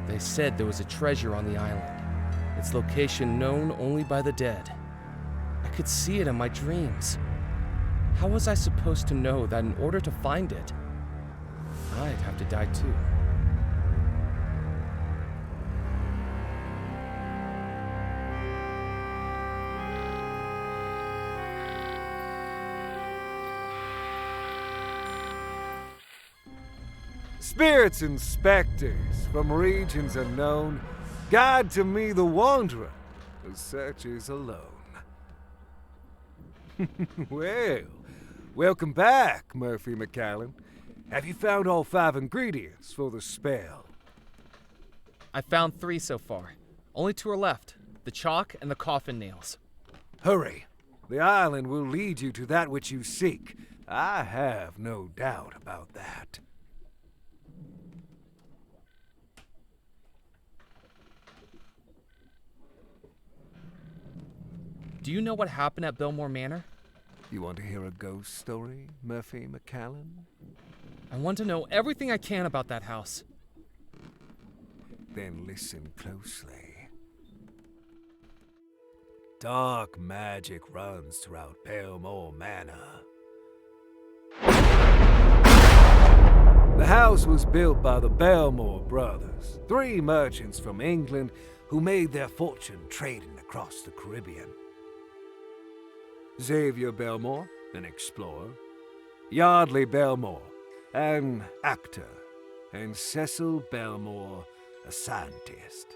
They said there was a treasure on the island, its location known only by the dead. I could see it in my dreams. How was I supposed to know that in order to find it, I'd have to die too? Spirits and specters from regions unknown, guide to me the wanderer who searches alone. Well, welcome back, Murphy McCallan. Have you found all 5 ingredients for the spell? I found 3 so far. Only 2 are left, the chalk and the coffin nails. Hurry. The island will lead you to that which you seek. I have no doubt about that. Do you know what happened at Belmore Manor? You want to hear a ghost story, Murphy McCallan? I want to know everything I can about that house. Then listen closely. Dark magic runs throughout Belmore Manor. The house was built by the Belmore brothers, 3 merchants from England who made their fortune trading across the Caribbean. Xavier Belmore, an explorer, Yardley Belmore, an actor, and Cecil Belmore, a scientist.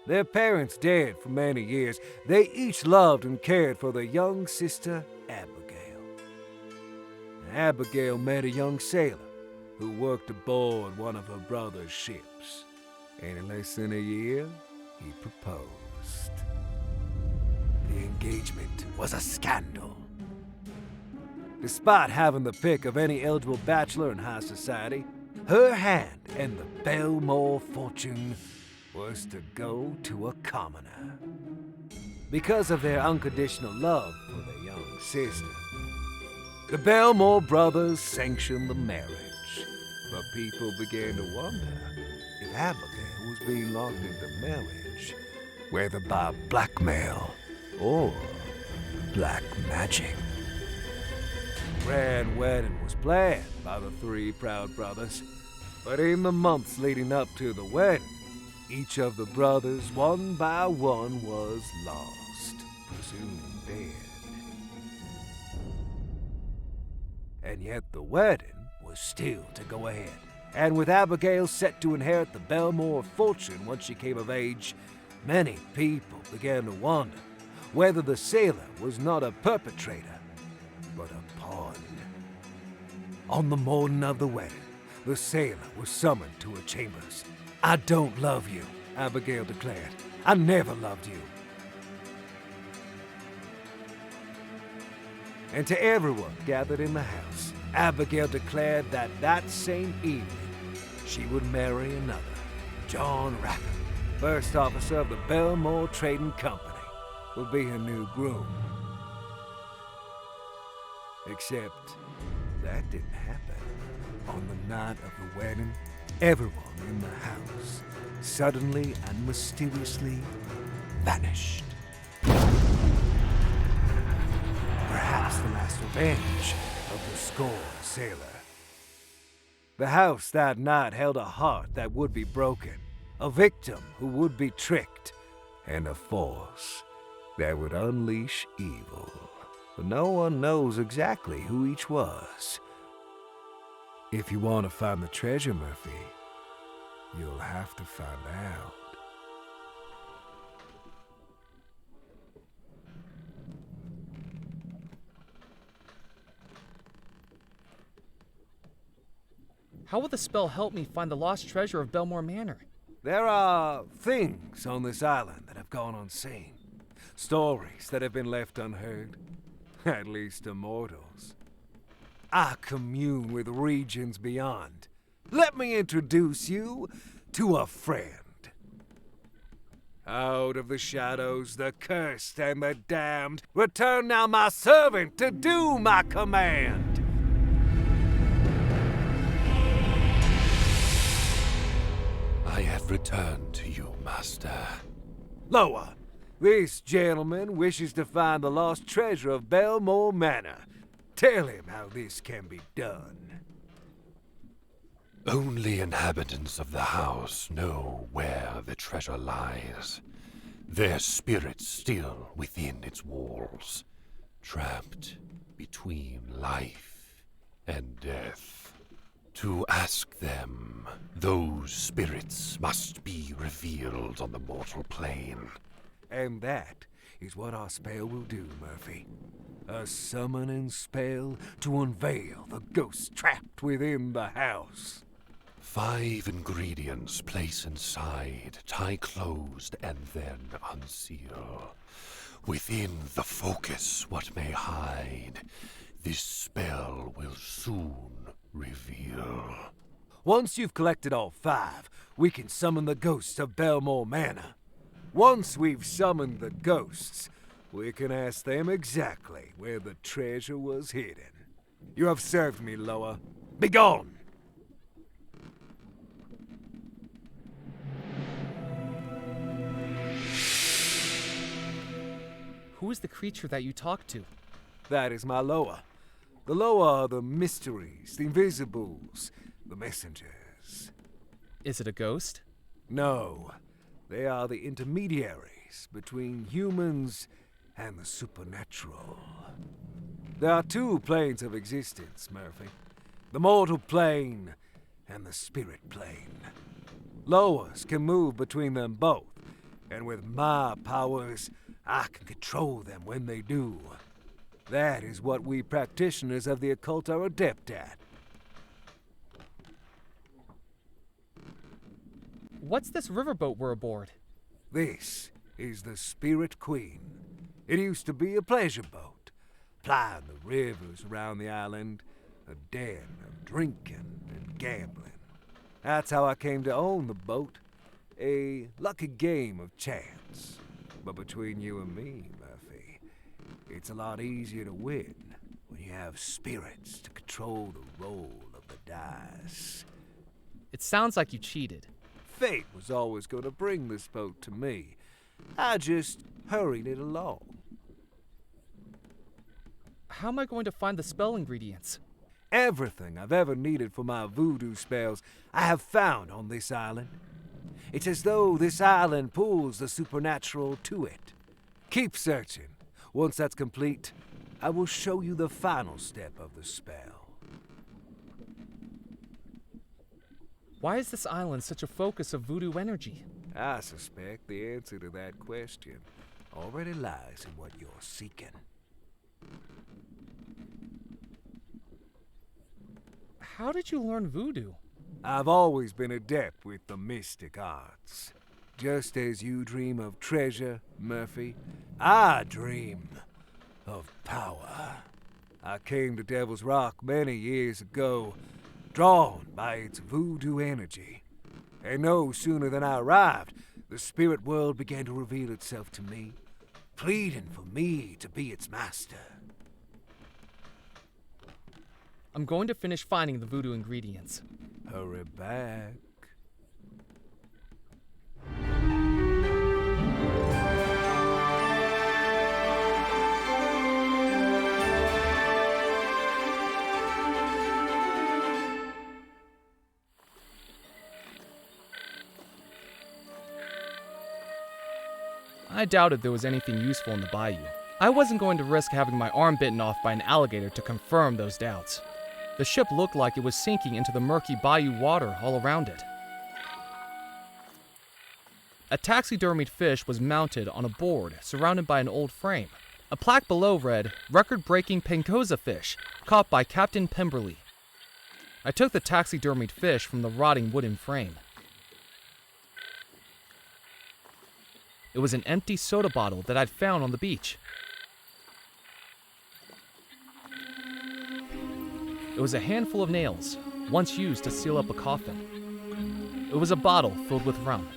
Their parents dead for many years. They each loved and cared for their young sister, Abigail. Abigail met a young sailor who worked aboard one of her brother's ships. And in less than a year, he proposed. The engagement was a scandal. Despite having the pick of any eligible bachelor in high society, her hand in the Belmore fortune was to go to a commoner. Because of their unconditional love for their young sister, the Belmore brothers sanctioned the marriage. But people began to wonder if Abigail was being locked into marriage, whether by blackmail or black magic. Grand wedding was planned by the 3 proud brothers, but in the months leading up to the wedding, each of the brothers, one by one, was lost, presumed dead. And yet the wedding was still to go ahead, and with Abigail set to inherit the Belmore fortune once she came of age, many people began to wonder whether the sailor was not a perpetrator, but a pawn. On the morning of the wedding, the sailor was summoned to her chambers. "I don't love you," Abigail declared. "I never loved you." And to everyone gathered in the house, Abigail declared that that same evening she would marry another, John Rackham, first officer of the Belmore Trading Company, would be her new groom. Except that didn't happen. On the night of the wedding, everyone in the house suddenly and mysteriously vanished. Perhaps the last revenge of the scorned sailor. The house that night held a heart that would be broken, a victim who would be tricked, and a force that would unleash evil. But no one knows exactly who each was. If you want to find the treasure, Murphy, you'll have to find out. How will the spell help me find the lost treasure of Belmore Manor? There are things on this island that have gone unseen. Stories that have been left unheard, at least to mortals. I commune with regions beyond. Let me introduce you to a friend. Out of the shadows, the cursed and the damned, return now my servant to do my command. I have returned to you, Master. Loa, this gentleman wishes to find the lost treasure of Belmore Manor. Tell him how this can be done. Only inhabitants of the house know where the treasure lies. Their spirits still within its walls, trapped between life and death. To ask them, those spirits must be revealed on the mortal plane. And that is what our spell will do, Murphy. A summoning spell to unveil the ghosts trapped within the house. 5 ingredients place inside, tie closed, and then unseal. Within the focus what may hide, this spell will soon reveal. Once you've collected all 5, we can summon the ghosts of Belmore Manor. Once we've summoned the ghosts, we can ask them exactly where the treasure was hidden. You have served me, Loa. Begone! Who is the creature that you talked to? That is my Loa. The Loa are the mysteries, the invisibles, the messengers. Is it a ghost? No, they are the intermediaries between humans and the supernatural. There are 2 planes of existence, Murphy. The mortal plane and the spirit plane. Loas can move between them both, and with my powers, I can control them when they do. That is what we practitioners of the occult are adept at. What's this riverboat we're aboard? This is the Spirit Queen. It used to be a pleasure boat, plying the rivers around the island, a den of drinking and gambling. That's how I came to own the boat, a lucky game of chance. But between you and me, Murphy, it's a lot easier to win when you have spirits to control the roll of the dice. It sounds like you cheated. Fate was always going to bring this boat to me. I just hurried it along. How am I going to find the spell ingredients? Everything I've ever needed for my voodoo spells, I have found on this island. It's as though this island pulls the supernatural to it. Keep searching. Once that's complete, I will show you the final step of the spell. Why is this island such a focus of voodoo energy? I suspect the answer to that question already lies in what you're seeking. How did you learn voodoo? I've always been adept with the mystic arts. Just as you dream of treasure, Murphy, I dream of power. I came to Devil's Rock many years ago, drawn by its voodoo energy. And no sooner than I arrived, the spirit world began to reveal itself to me, pleading for me to be its master. I'm going to finish finding the voodoo ingredients. Hurry back. I doubted there was anything useful in the bayou. I wasn't going to risk having my arm bitten off by an alligator to confirm those doubts. The ship looked like it was sinking into the murky bayou water all around it. A taxidermied fish was mounted on a board surrounded by an old frame. A plaque below read, "Record-breaking Pencosa fish, caught by Captain Pemberley." I took the taxidermied fish from the rotting wooden frame. It was an empty soda bottle that I'd found on the beach. It was a handful of nails, once used to seal up a coffin. It was a bottle filled with rum.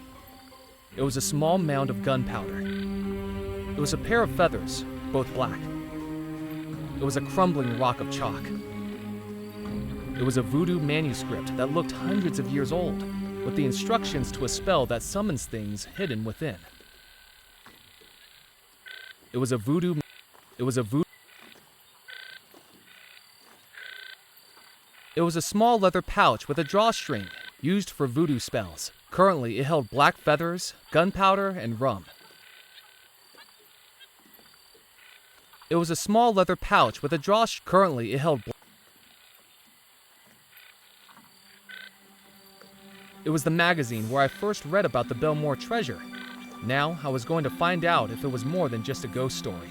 It was a small mound of gunpowder. It was a pair of feathers, both black. It was a crumbling rock of chalk. It was a voodoo manuscript that looked hundreds of years old. with the instructions to a spell that summons things hidden within. It was a voodoo. It was a small leather pouch with a drawstring used for voodoo spells. Currently, it held black feathers, gunpowder, and rum. It was a small leather pouch with a drawstring. Currently, it held. It was the magazine where I first read about the Belmore treasure. Now, I was going to find out if it was more than just a ghost story.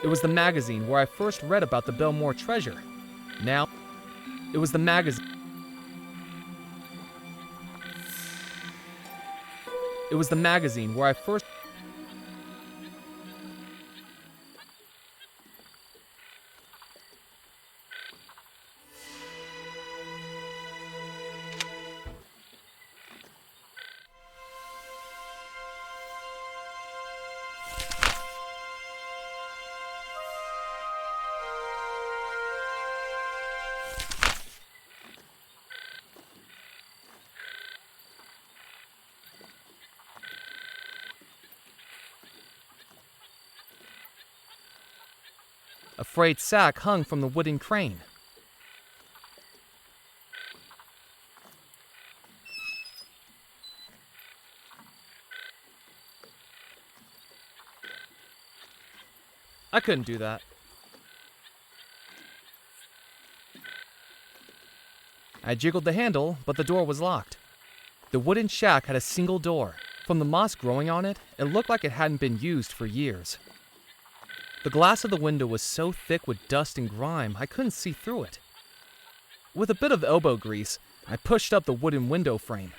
It was the magazine where I first read about the Belmore treasure. Now, it was the magazine. It was the magazine where I first. A frayed sack hung from the wooden crane. I couldn't do that. I jiggled the handle, but the door was locked. The wooden shack had a single door. From the moss growing on it, it looked like it hadn't been used for years. The glass of the window was so thick with dust and grime, I couldn't see through it. With a bit of elbow grease, I pushed up the wooden window frame.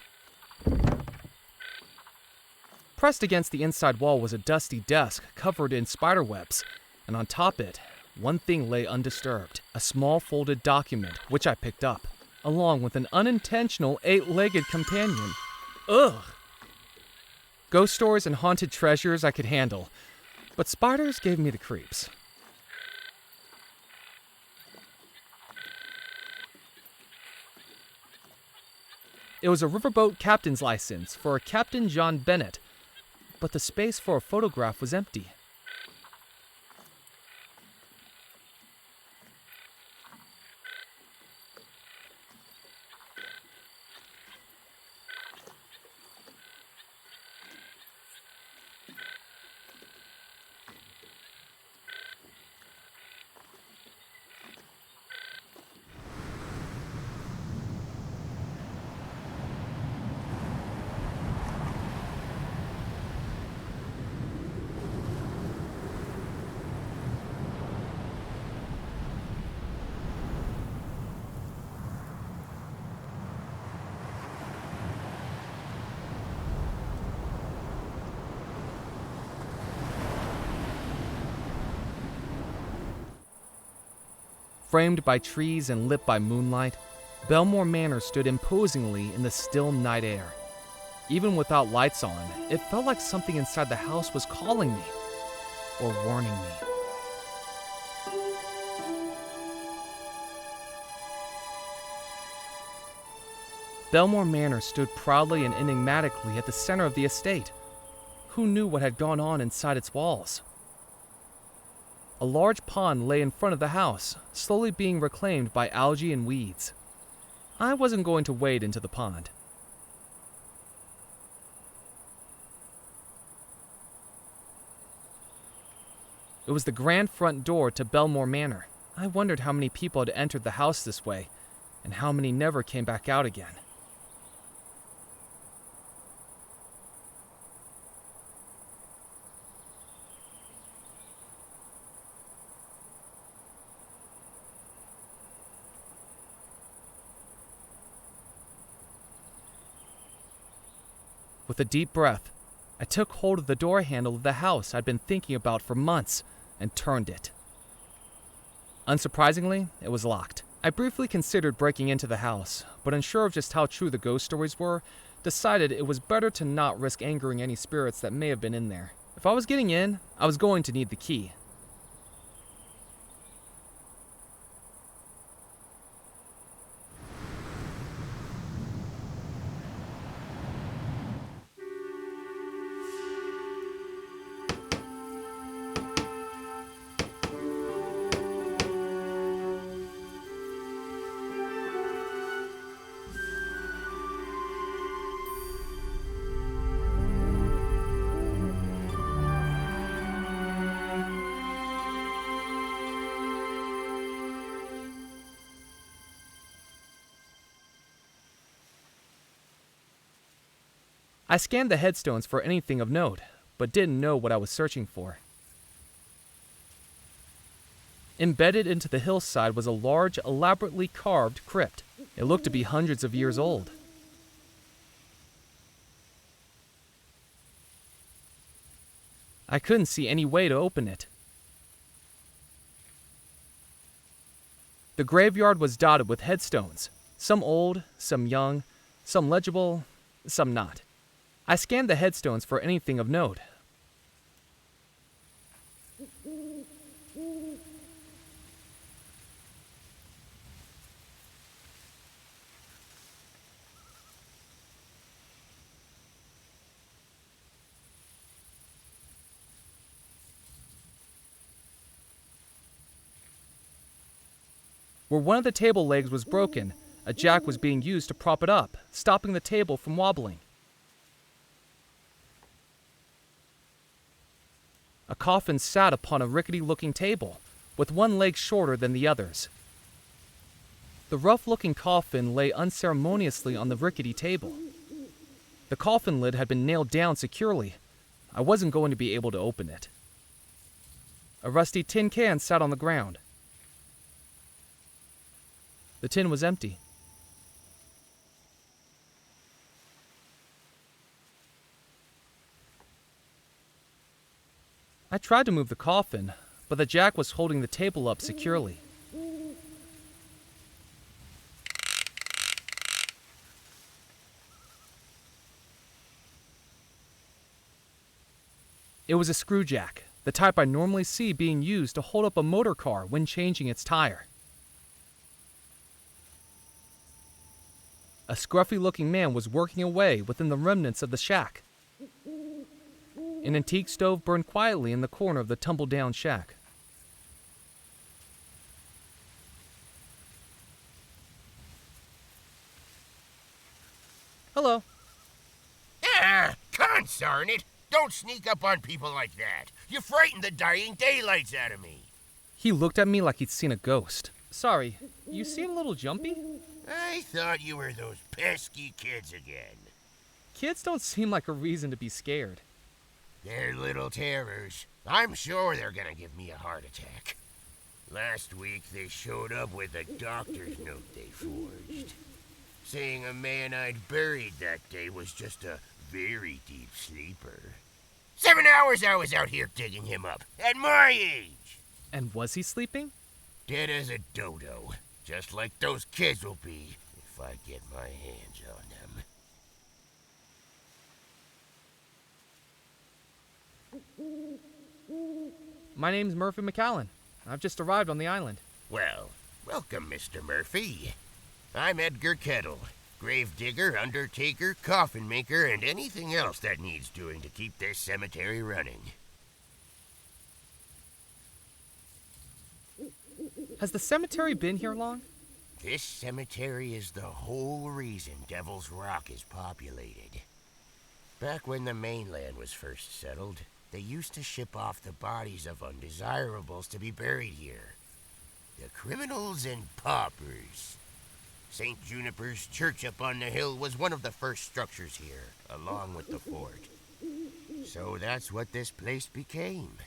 Pressed against the inside wall was a dusty desk covered in spider webs, and on top it, one thing lay undisturbed, a small folded document, which I picked up, along with an unintentional 8-legged companion. Ugh! Ghost stories and haunted treasures I could handle, but spiders gave me the creeps. It was a riverboat captain's license for a Captain John Bennett, but the space for a photograph was empty. Framed by trees and lit by moonlight, Belmore Manor stood imposingly in the still night air. Even without lights on, it felt like something inside the house was calling me, or warning me. Belmore Manor stood proudly and enigmatically at the center of the estate. Who knew what had gone on inside its walls? A large pond lay in front of the house, slowly being reclaimed by algae and weeds. I wasn't going to wade into the pond. It was the grand front door to Belmore Manor. I wondered how many people had entered the house this way, and how many never came back out again. With a deep breath, I took hold of the door handle of the house I'd been thinking about for months and turned it. Unsurprisingly, it was locked. I briefly considered breaking into the house, but unsure of just how true the ghost stories were, decided it was better to not risk angering any spirits that may have been in there. If I was getting in, I was going to need the key. I scanned the headstones for anything of note, but didn't know what I was searching for. Embedded into the hillside was a large, elaborately carved crypt. It looked to be hundreds of years old. I couldn't see any way to open it. The graveyard was dotted with headstones, some old, some young, some legible, some not. I scanned the headstones for anything of note. Where one of the table legs was broken, a jack was being used to prop it up, stopping the table from wobbling. A coffin sat upon a rickety-looking table, with one leg shorter than the others. The rough-looking coffin lay unceremoniously on the rickety table. The coffin lid had been nailed down securely. I wasn't going to be able to open it. A rusty tin can sat on the ground. The tin was empty. I tried to move the coffin, but the jack was holding the table up securely. It was a screw jack, the type I normally see being used to hold up a motor car when changing its tire. A scruffy-looking man was working away within the remnants of the shack. An antique stove burned quietly in the corner of the tumble-down shack. Hello. Ah, consarn it! Don't sneak up on people like that. You frighten the dying daylights out of me. He looked at me like he'd seen a ghost. Sorry, you seem a little jumpy? I thought you were those pesky kids again. Kids don't seem like a reason to be scared. They're little terrors. I'm sure they're gonna give me a heart attack. Last week they showed up with a doctor's note they forged, saying a man I'd buried that day was just a very deep sleeper. 7 hours I was out here digging him up, at my age! And was he sleeping? Dead as a dodo, just like those kids will be if I get my hands on them. My name's Murphy McAllen. I've just arrived on the island. Well, welcome, Mr. Murphy. I'm Edgar Kettle, gravedigger, undertaker, coffin maker, and anything else that needs doing to keep this cemetery running. Has the cemetery been here long? This cemetery is the whole reason Devil's Rock is populated. Back when the mainland was first settled, they used to ship off the bodies of undesirables to be buried here. The criminals and paupers. St. Juniper's Church up on the hill was one of the first structures here, along with the fort. So that's what this place became.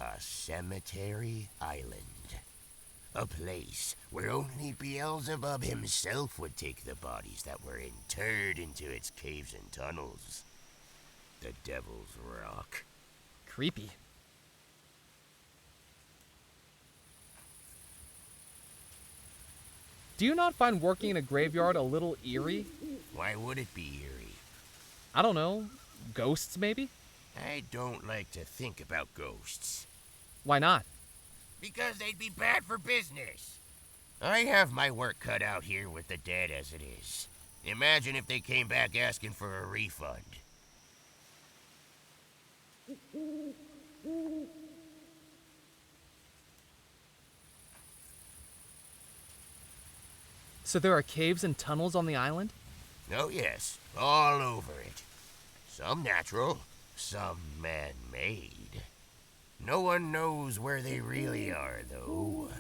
A cemetery island. A place where only Beelzebub himself would take the bodies that were interred into its caves and tunnels. The Devil's Rock. Creepy. Do you not find working in a graveyard a little eerie? Why would it be eerie? I don't know. Ghosts, maybe? I don't like to think about ghosts. Why not? Because they'd be bad for business. I have my work cut out here with the dead as it is. Imagine if they came back asking for a refund. So there are caves and tunnels on the island? Oh yes, all over it. Some natural, some man-made. No one knows where they really are, though.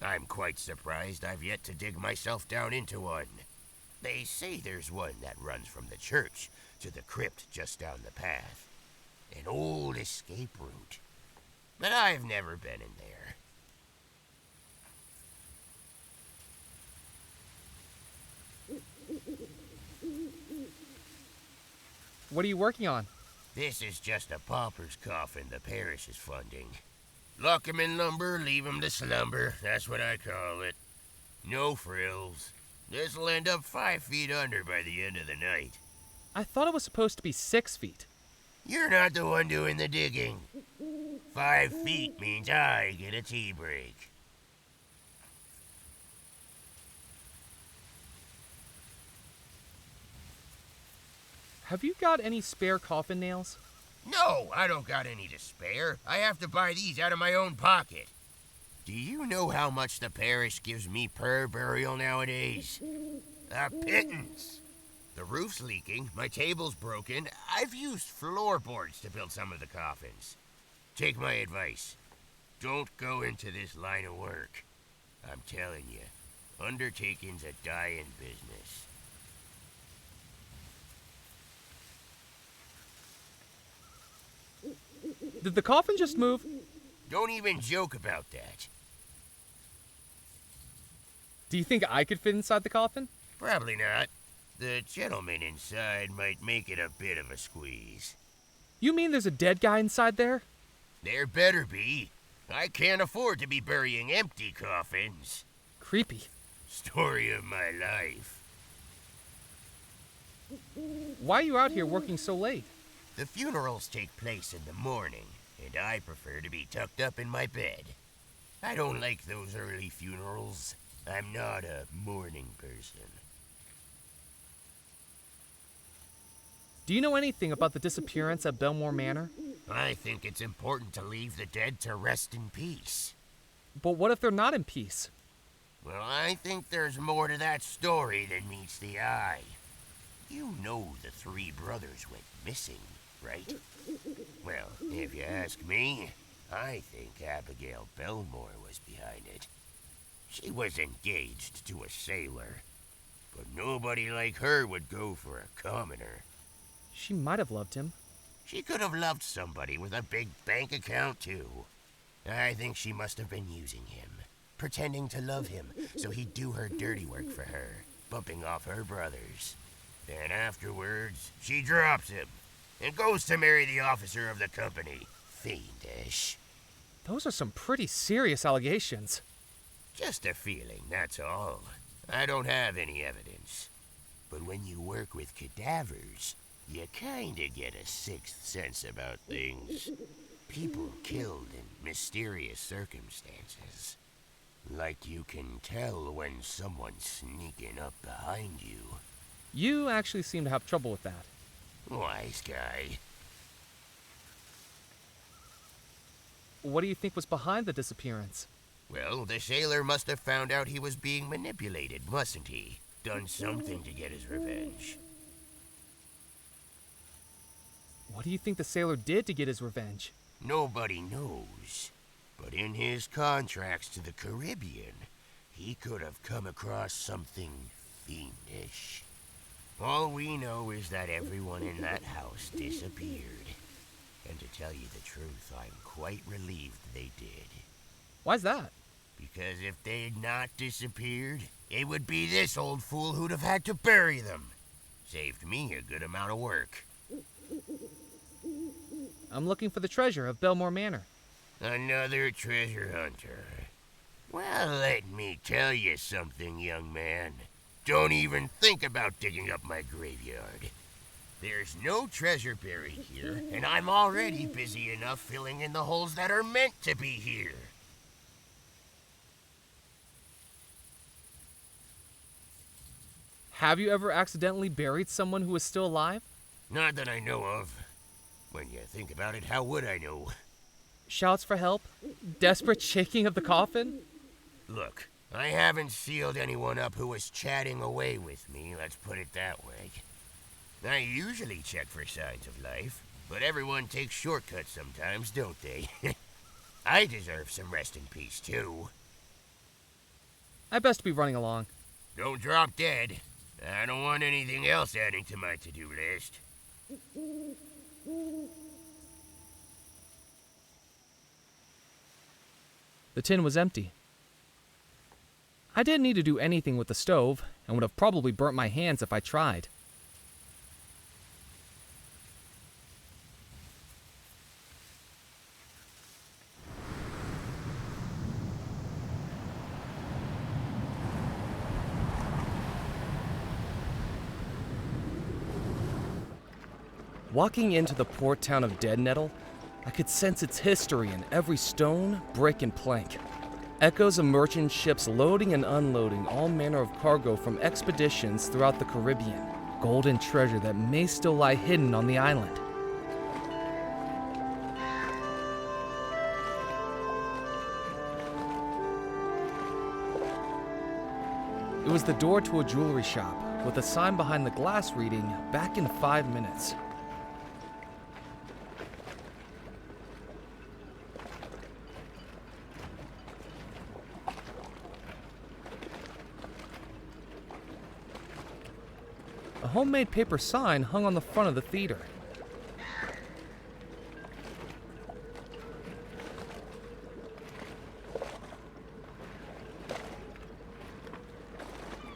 I'm quite surprised I've yet to dig myself down into one. They say there's one that runs from the church to the crypt just down the path. An old escape route. But I've never been in there. What are you working on? This is just a pauper's coffin the parish is funding. Lock 'em in lumber, leave 'em to slumber. That's what I call it. No frills. This'll end up 5 feet under by the end of the night. I thought it was supposed to be 6 feet. You're not the one doing the digging. 5 feet means I get a tea break. Have you got any spare coffin nails? No, I don't got any to spare. I have to buy these out of my own pocket. Do you know how much the parish gives me per burial nowadays? A pittance. The roof's leaking, my table's broken. I've used floorboards to build some of the coffins. Take my advice. Don't go into this line of work. I'm telling you, undertaking's a dying business. Did the coffin just move? Don't even joke about that. Do you think I could fit inside the coffin? Probably not. The gentleman inside might make it a bit of a squeeze. You mean there's a dead guy inside there? There better be. I can't afford to be burying empty coffins. Creepy. Story of my life. Why are you out here working so late? The funerals take place in the morning, and I prefer to be tucked up in my bed. I don't like those early funerals. I'm not a morning person. Do you know anything about the disappearance at Belmore Manor? I think it's important to leave the dead to rest in peace. But what if they're not in peace? Well, I think there's more to that story than meets the eye. You know the 3 brothers went missing, right? Well, if you ask me, I think Abigail Belmore was behind it. She was engaged to a sailor, but nobody like her would go for a commoner. She might have loved him. She could have loved somebody with a big bank account, too. I think she must have been using him, pretending to love him so he'd do her dirty work for her, bumping off her brothers. Then afterwards, she drops him and goes to marry the officer of the company. Fiendish. Those are some pretty serious allegations. Just a feeling, that's all. I don't have any evidence. But when you work with cadavers, you kinda get a 6th sense about things. People killed in mysterious circumstances. Like you can tell when someone's sneaking up behind you. You actually seem to have trouble with that. Wise guy. What do you think was behind the disappearance? Well, the sailor must have found out he was being manipulated, mustn't he? Done something to get his revenge. What do you think the sailor did to get his revenge? Nobody knows. But in his contracts to the Caribbean, he could have come across something fiendish. All we know is that everyone in that house disappeared. And to tell you the truth, I'm quite relieved they did. Why's that? Because if they'd not disappeared, it would be this old fool who'd have had to bury them. Saved me a good amount of work. I'm looking for the treasure of Belmore Manor. Another treasure hunter. Well, let me tell you something, young man. Don't even think about digging up my graveyard. There's no treasure buried here, and I'm already busy enough filling in the holes that are meant to be here. Have you ever accidentally buried someone who is still alive? Not that I know of. When you think about it, how would I know? Shouts for help? Desperate shaking of the coffin? Look, I haven't sealed anyone up who was chatting away with me, let's put it that way. I usually check for signs of life, but everyone takes shortcuts sometimes, don't they? I deserve some rest in peace, too. I best be running along. Don't drop dead. I don't want anything else adding to my to-do list. The tin was empty. I didn't need to do anything with the stove, and would have probably burnt my hands if I tried. Walking into the port town of Dead Nettle, I could sense its history in every stone, brick, and plank. Echoes of merchant ships loading and unloading all manner of cargo from expeditions throughout the Caribbean. Gold and treasure that may still lie hidden on the island. It was the door to a jewelry shop, with a sign behind the glass reading, "Back in 5 minutes." A homemade paper sign hung on the front of the theater.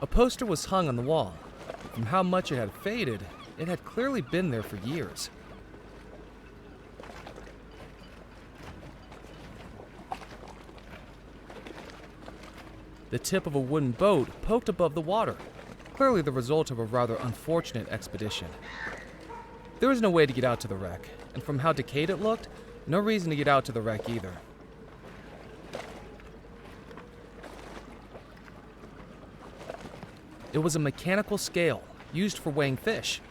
A poster was hung on the wall. From how much it had faded, it had clearly been there for years. The tip of a wooden boat poked above the water, clearly the result of a rather unfortunate expedition. There was no way to get out to the wreck, and from how decayed it looked, no reason to get out to the wreck either. It was a mechanical scale, used for weighing fish.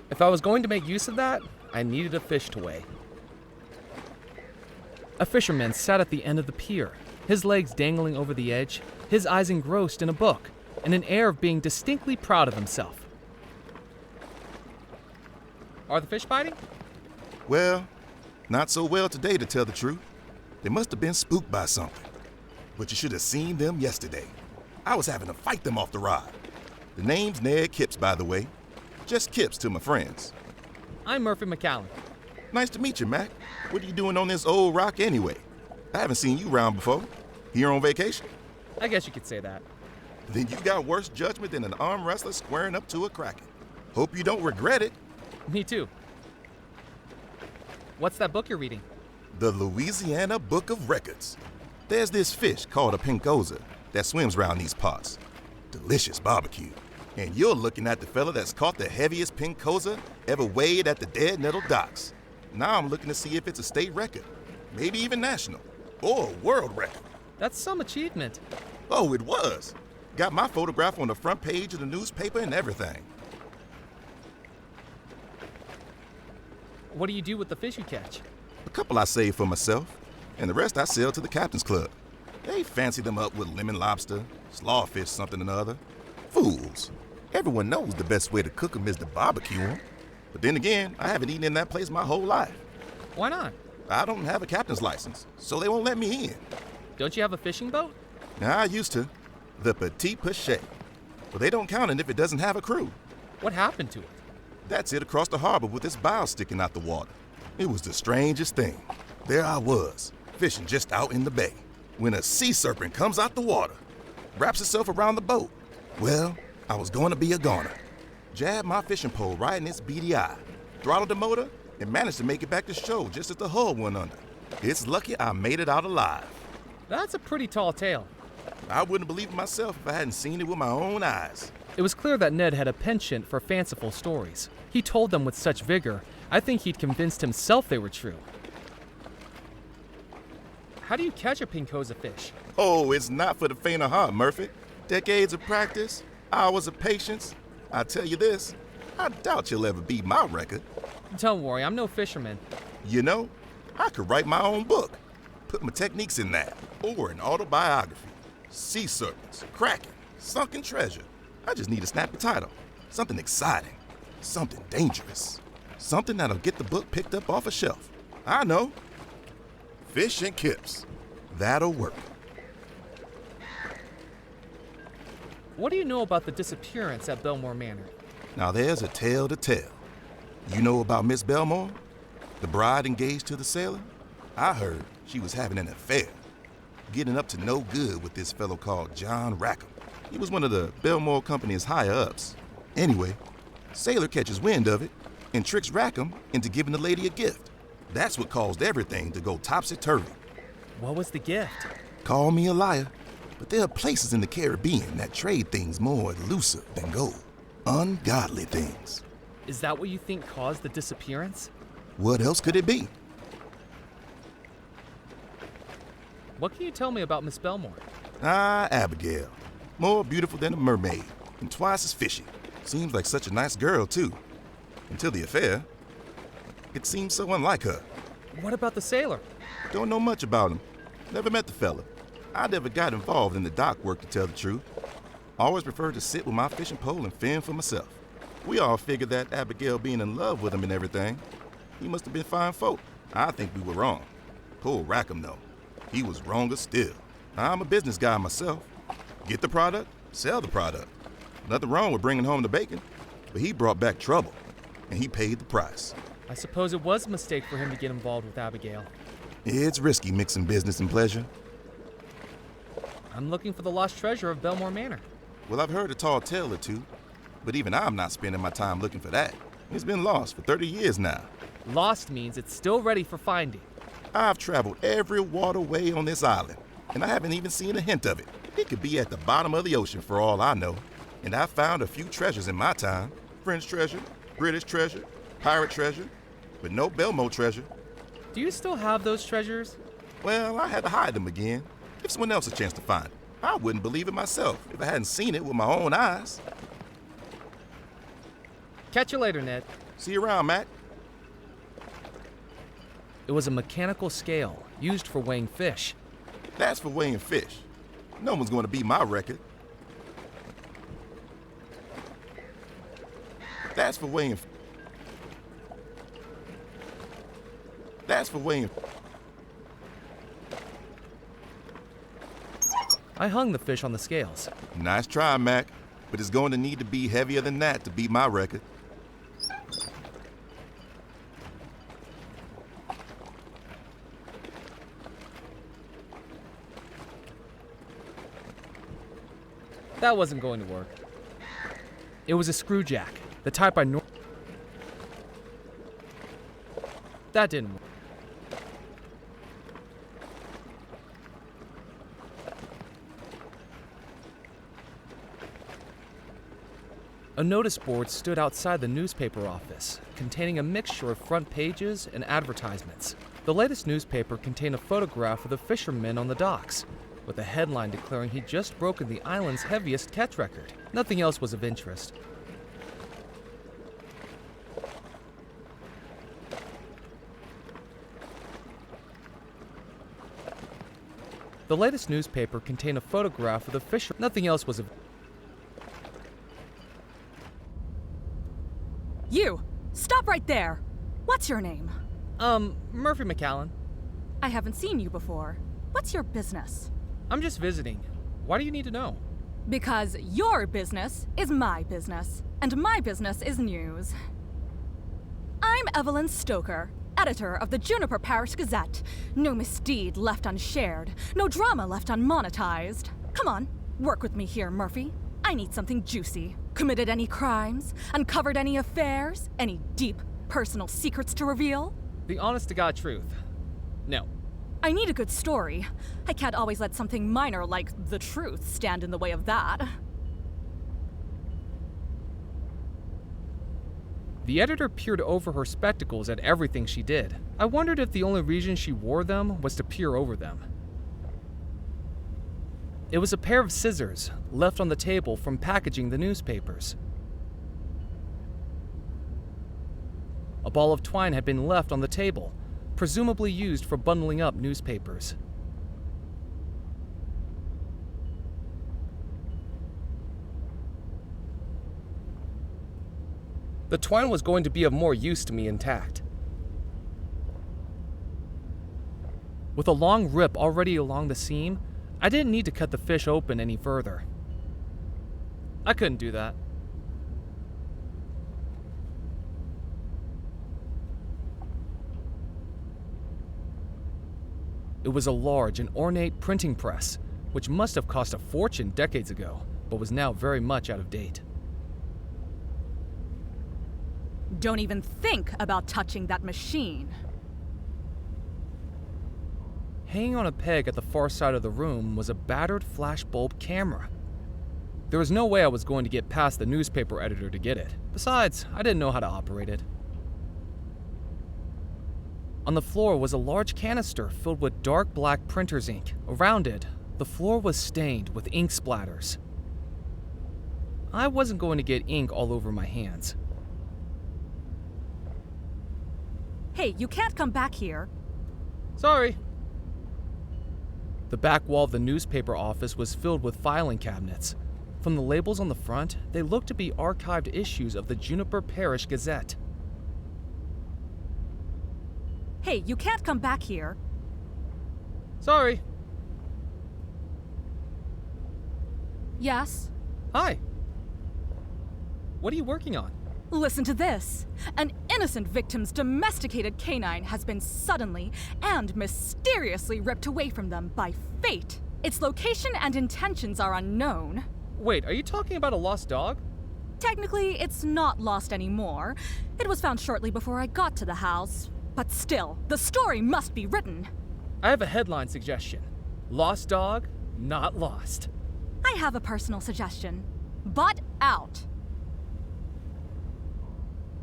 If I was going to make use of that, I needed a fish to weigh. A fisherman sat at the end of the pier, his legs dangling over the edge, his eyes engrossed in a book, and an air of being distinctly proud of himself. Are the fish biting? Well, not so well today, to tell the truth. They must have been spooked by something. But you should have seen them yesterday. I was having to fight them off the rod. The name's Ned Kipps, by the way. Just Kipps to my friends. I'm Murphy McCallum. Nice to meet you, Mac. What are you doing on this old rock anyway? I haven't seen you around before. Here on vacation? I guess you could say that. Then you got worse judgment than an arm wrestler squaring up to a kraken. Hope you don't regret it. Me too. What's that book you're reading? The Louisiana Book of Records. There's this fish called a pinkoza that swims around these parts. Delicious barbecue. And you're looking at the fella that's caught the heaviest pinkoza ever weighed at the Dead Nettle docks. Now I'm looking to see if it's a state record, maybe even national, or a world record. That's some achievement. Oh, it was. Got my photograph on the front page of the newspaper and everything. What do you do with the fish you catch? A couple I save for myself, and the rest I sell to the Captain's Club. They fancy them up with lemon lobster, slawfish something or other. Fools. Everyone knows the best way to cook them is to barbecue them. But then again, I haven't eaten in that place my whole life. Why not? I don't have a captain's license, so they won't let me in. Don't you have a fishing boat? Now, I used to. The Petit Pichet. But they don't count it if it doesn't have a crew. What happened to it? That's it across the harbor with its bow sticking out the water. It was the strangest thing. There I was, fishing just out in the bay, when a sea serpent comes out the water, wraps itself around the boat. Well, I was going to be a goner. Jabbed my fishing pole right in its beady eye, throttled the motor, and managed to make it back to shore just as the hull went under. It's lucky I made it out alive. That's a pretty tall tale. I wouldn't believe it myself if I hadn't seen it with my own eyes. It was clear that Ned had a penchant for fanciful stories. He told them with such vigor, I think he'd convinced himself they were true. How do you catch a pinkoza fish? Oh, it's not for the faint of heart, Murphy. Decades of practice, hours of patience. I tell you this, I doubt you'll ever beat my record. Don't worry, I'm no fisherman. You know, I could write my own book, put my techniques in that, or an autobiography. Sea serpents, kraken, sunken treasure. I just need to snap the title. Something exciting, something dangerous, something that'll get the book picked up off a shelf. I know. Fish and Kipps. That'll work. What do you know about the disappearance at Belmore Manor? Now there's a tale to tell. You know about Miss Belmore? The bride engaged to the sailor? I heard she was having an affair, getting up to no good with this fellow called John Rackham. He was one of the Belmore Company's higher-ups. Anyway, sailor catches wind of it and tricks Rackham into giving the lady a gift. That's what caused everything to go topsy-turvy. What was the gift? Call me a liar, but there are places in the Caribbean that trade things more elusive than gold. Ungodly things. Is that what you think caused the disappearance? What else could it be? What can you tell me about Miss Belmore? Abigail. More beautiful than a mermaid, and twice as fishy. Seems like such a nice girl, too. Until the affair. It seems so unlike her. What about the sailor? Don't know much about him. Never met the fella. I never got involved in the dock work, to tell the truth. Always preferred to sit with my fishing pole and fend for myself. We all figured that Abigail being in love with him and everything. He must have been fine folk. I think we were wrong. Poor Rackham, though. He was wronger still. I'm a business guy myself. Get the product, sell the product. Nothing wrong with bringing home the bacon. But he brought back trouble, and he paid the price. I suppose it was a mistake for him to get involved with Abigail. It's risky mixing business and pleasure. I'm looking for the lost treasure of Belmore Manor. Well, I've heard a tall tale or two, but even I'm not spending my time looking for that. It's been lost for 30 years now. Lost means it's still ready for finding. I've traveled every waterway on this island, and I haven't even seen a hint of it. It could be at the bottom of the ocean for all I know. And I've found a few treasures in my time. French treasure, British treasure, pirate treasure, but no Belmore treasure. Do you still have those treasures? Well, I had to hide them again. Give someone else a chance to find it. I wouldn't believe it myself if I hadn't seen it with my own eyes. Catch you later, Ned. See you around, Mac. It was a mechanical scale used for weighing fish. That's for weighing fish. No one's going to beat my record. That's for weighing. That's for weighing. I hung the fish on the scales. Nice try, Mac, but it's going to need to be heavier than that to beat my record. That wasn't going to work. It was a screw jack, the type I That didn't work. A notice board stood outside the newspaper office, containing a mixture of front pages and advertisements. The latest newspaper contained a photograph of the fisherman on the docks, with a headline declaring he'd just broken the island's heaviest catch record. Nothing else was of interest. The latest newspaper contained a photograph of the fisher. Nothing else was of. You! Stop right there! What's your name? Murphy McAllen. I haven't seen you before. What's your business? I'm just visiting. Why do you need to know? Because your business is my business, and my business is news. I'm Evelyn Stoker, editor of the Juniper Parish Gazette. No misdeed left unshared, no drama left unmonetized. Come on, work with me here, Murphy. I need something juicy. Committed any crimes? Uncovered any affairs? Any deep, personal secrets to reveal? The honest-to-God truth. No. I need a good story. I can't always let something minor like the truth stand in the way of that. The editor peered over her spectacles at everything she did. I wondered if the only reason she wore them was to peer over them. It was a pair of scissors left on the table from packaging the newspapers. A ball of twine had been left on the table, presumably used for bundling up newspapers. The twine was going to be of more use to me intact. With a long rip already along the seam, I didn't need to cut the fish open any further. I couldn't do that. It was a large and ornate printing press, which must have cost a fortune decades ago, but was now very much out of date. Don't even think about touching that machine. Hanging on a peg at the far side of the room was a battered flashbulb camera. There was no way I was going to get past the newspaper editor to get it. Besides, I didn't know how to operate it. On the floor was a large canister filled with dark black printer's ink. Around it, the floor was stained with ink splatters. I wasn't going to get ink all over my hands. Hey, you can't come back here. Sorry. The back wall of the newspaper office was filled with filing cabinets. From the labels on the front, they looked to be archived issues of the Juniper Parish Gazette. Hey, you can't come back here. Sorry. Yes? Hi. What are you working on? Listen to this. An innocent victim's domesticated canine has been suddenly and mysteriously ripped away from them by fate. Its location and intentions are unknown. Wait, are you talking about a lost dog? Technically, it's not lost anymore. It was found shortly before I got to the house. But still, the story must be written. I have a headline suggestion. Lost dog, not lost. I have a personal suggestion. Butt out.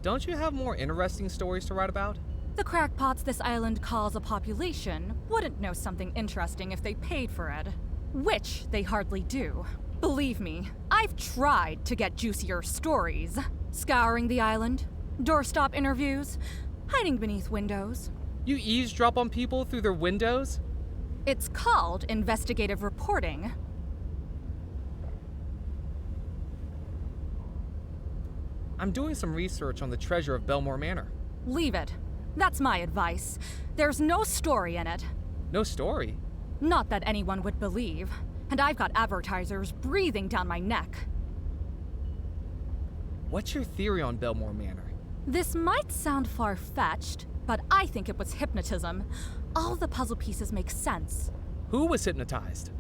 Don't you have more interesting stories to write about? The crackpots this island calls a population wouldn't know something interesting if they paid for it. Which they hardly do. Believe me, I've tried to get juicier stories. Scouring the island, doorstop interviews, hiding beneath windows. You eavesdrop on people through their windows? It's called investigative reporting. I'm doing some research on the treasure of Belmore Manor. Leave it. That's my advice. There's no story in it. No story? Not that anyone would believe. And I've got advertisers breathing down my neck. What's your theory on Belmore Manor? This might sound far-fetched, but I think it was hypnotism. All the puzzle pieces make sense. Who was hypnotized?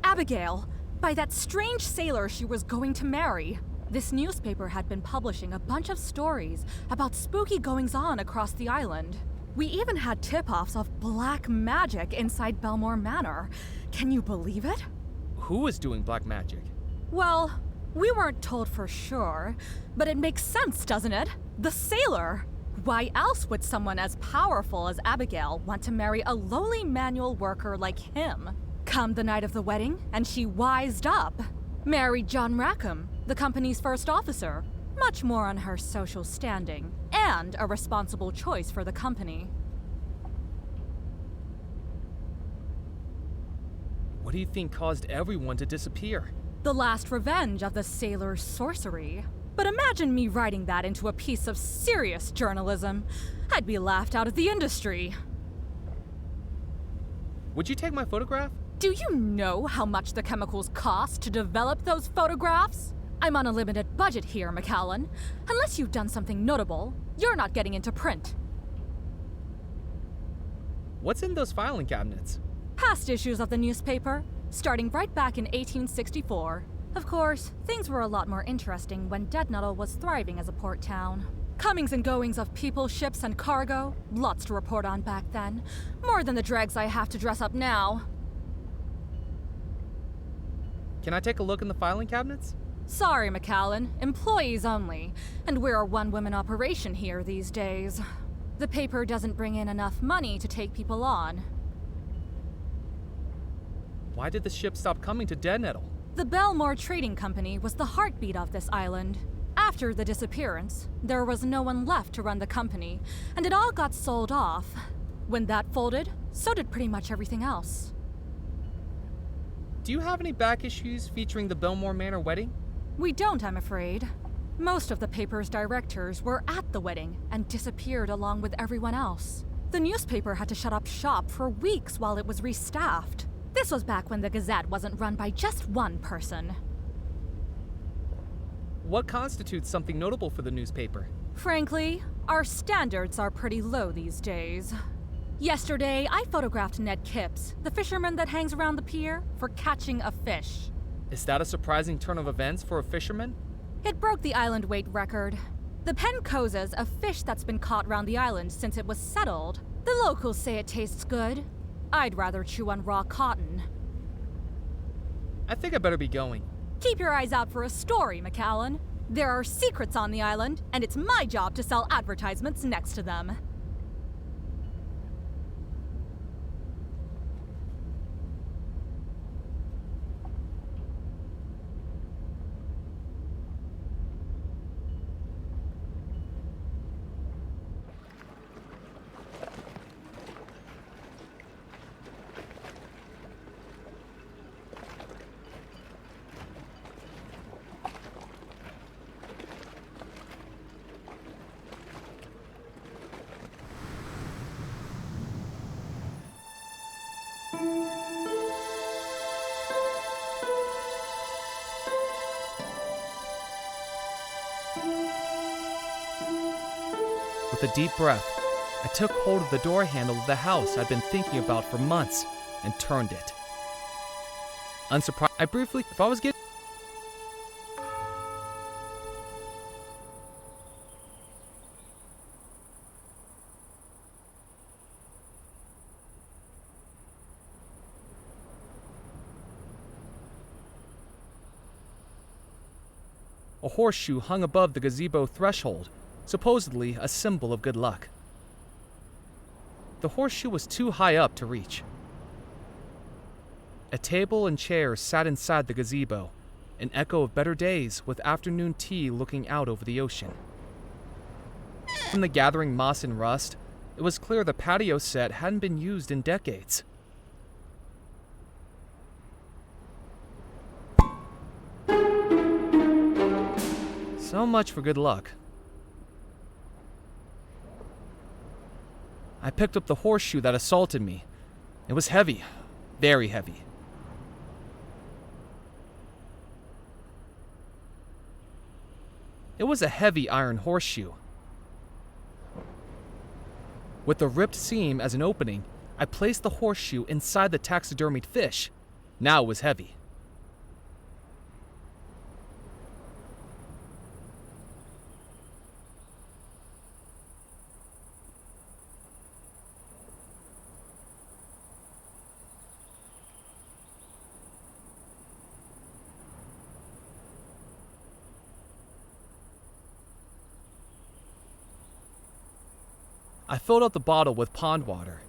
Abigail, by that strange sailor she was going to marry. This newspaper had been publishing a bunch of stories about spooky goings-on across the island. We even had tip-offs of black magic inside Belmore Manor. Can you believe it? Who was doing black magic? Well, we weren't told for sure, but it makes sense, doesn't it? The sailor! Why else would someone as powerful as Abigail want to marry a lowly manual worker like him? Come the night of the wedding, and she wised up. Married John Rackham, the company's first officer. Much more on her social standing, and a responsible choice for the company. What do you think caused everyone to disappear? The last revenge of the sailor's sorcery. But imagine me writing that into a piece of serious journalism. I'd be laughed out of the industry. Would you take my photograph? Do you know how much the chemicals cost to develop those photographs? I'm on a limited budget here, McAllen. Unless you've done something notable, you're not getting into print. What's in those filing cabinets? Past issues of the newspaper, starting right back in 1864. Of course, things were a lot more interesting when Deadnuttle was thriving as a port town. Comings and goings of people, ships, and cargo, lots to report on back then. More than the dregs I have to dress up now. Can I take a look in the filing cabinets? Sorry, McAllen. Employees only. And we're a one-woman operation here these days. The paper doesn't bring in enough money to take people on. Why did the ship stop coming to Deadnuttle? The Belmore Trading Company was the heartbeat of this island. After the disappearance, there was no one left to run the company, and it all got sold off. When that folded, so did pretty much everything else. Do you have any back issues featuring the Belmore Manor wedding? We don't, I'm afraid. Most of the paper's directors were at the wedding and disappeared along with everyone else. The newspaper had to shut up shop for weeks while it was restaffed. This was back when the Gazette wasn't run by just one person. What constitutes something notable for the newspaper? Frankly, our standards are pretty low these days. Yesterday, I photographed Ned Kipps, the fisherman that hangs around the pier, for catching a fish. Is that a surprising turn of events for a fisherman? It broke the island weight record. The pen cozes a fish that's been caught round the island since it was settled. The locals say it tastes good. I'd rather chew on raw cotton. I think I better be going. Keep your eyes out for a story, McAllen. There are secrets on the island, and it's my job to sell advertisements next to them. With a deep breath, I took hold of the door handle of the house I'd been thinking about for months and turned it. Unsurprised, I briefly, if I was getting... A horseshoe hung above the gazebo threshold, supposedly a symbol of good luck. The horseshoe was too high up to reach. A table and chairs sat inside the gazebo, an echo of better days with afternoon tea looking out over the ocean. From the gathering moss and rust, it was clear the patio set hadn't been used in decades. So much for good luck. I picked up the horseshoe that assaulted me. It was heavy, very heavy. It was a heavy iron horseshoe. With the ripped seam as an opening, I placed the horseshoe inside the taxidermied fish. Now it was heavy. I filled up the bottle with pond water.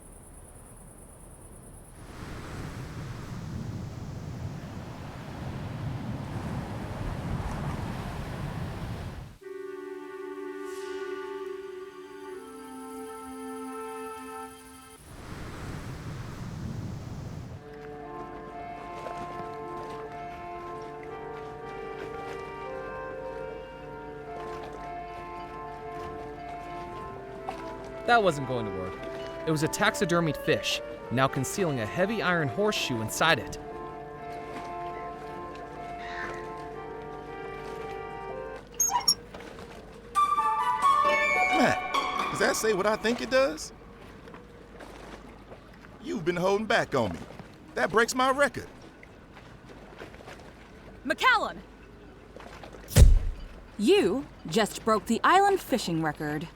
That wasn't going to work. It was a taxidermied fish, now concealing a heavy iron horseshoe inside it. Matt, does that say what I think it does? You've been holding back on me. That breaks my record. McAllen! You just broke the island fishing record.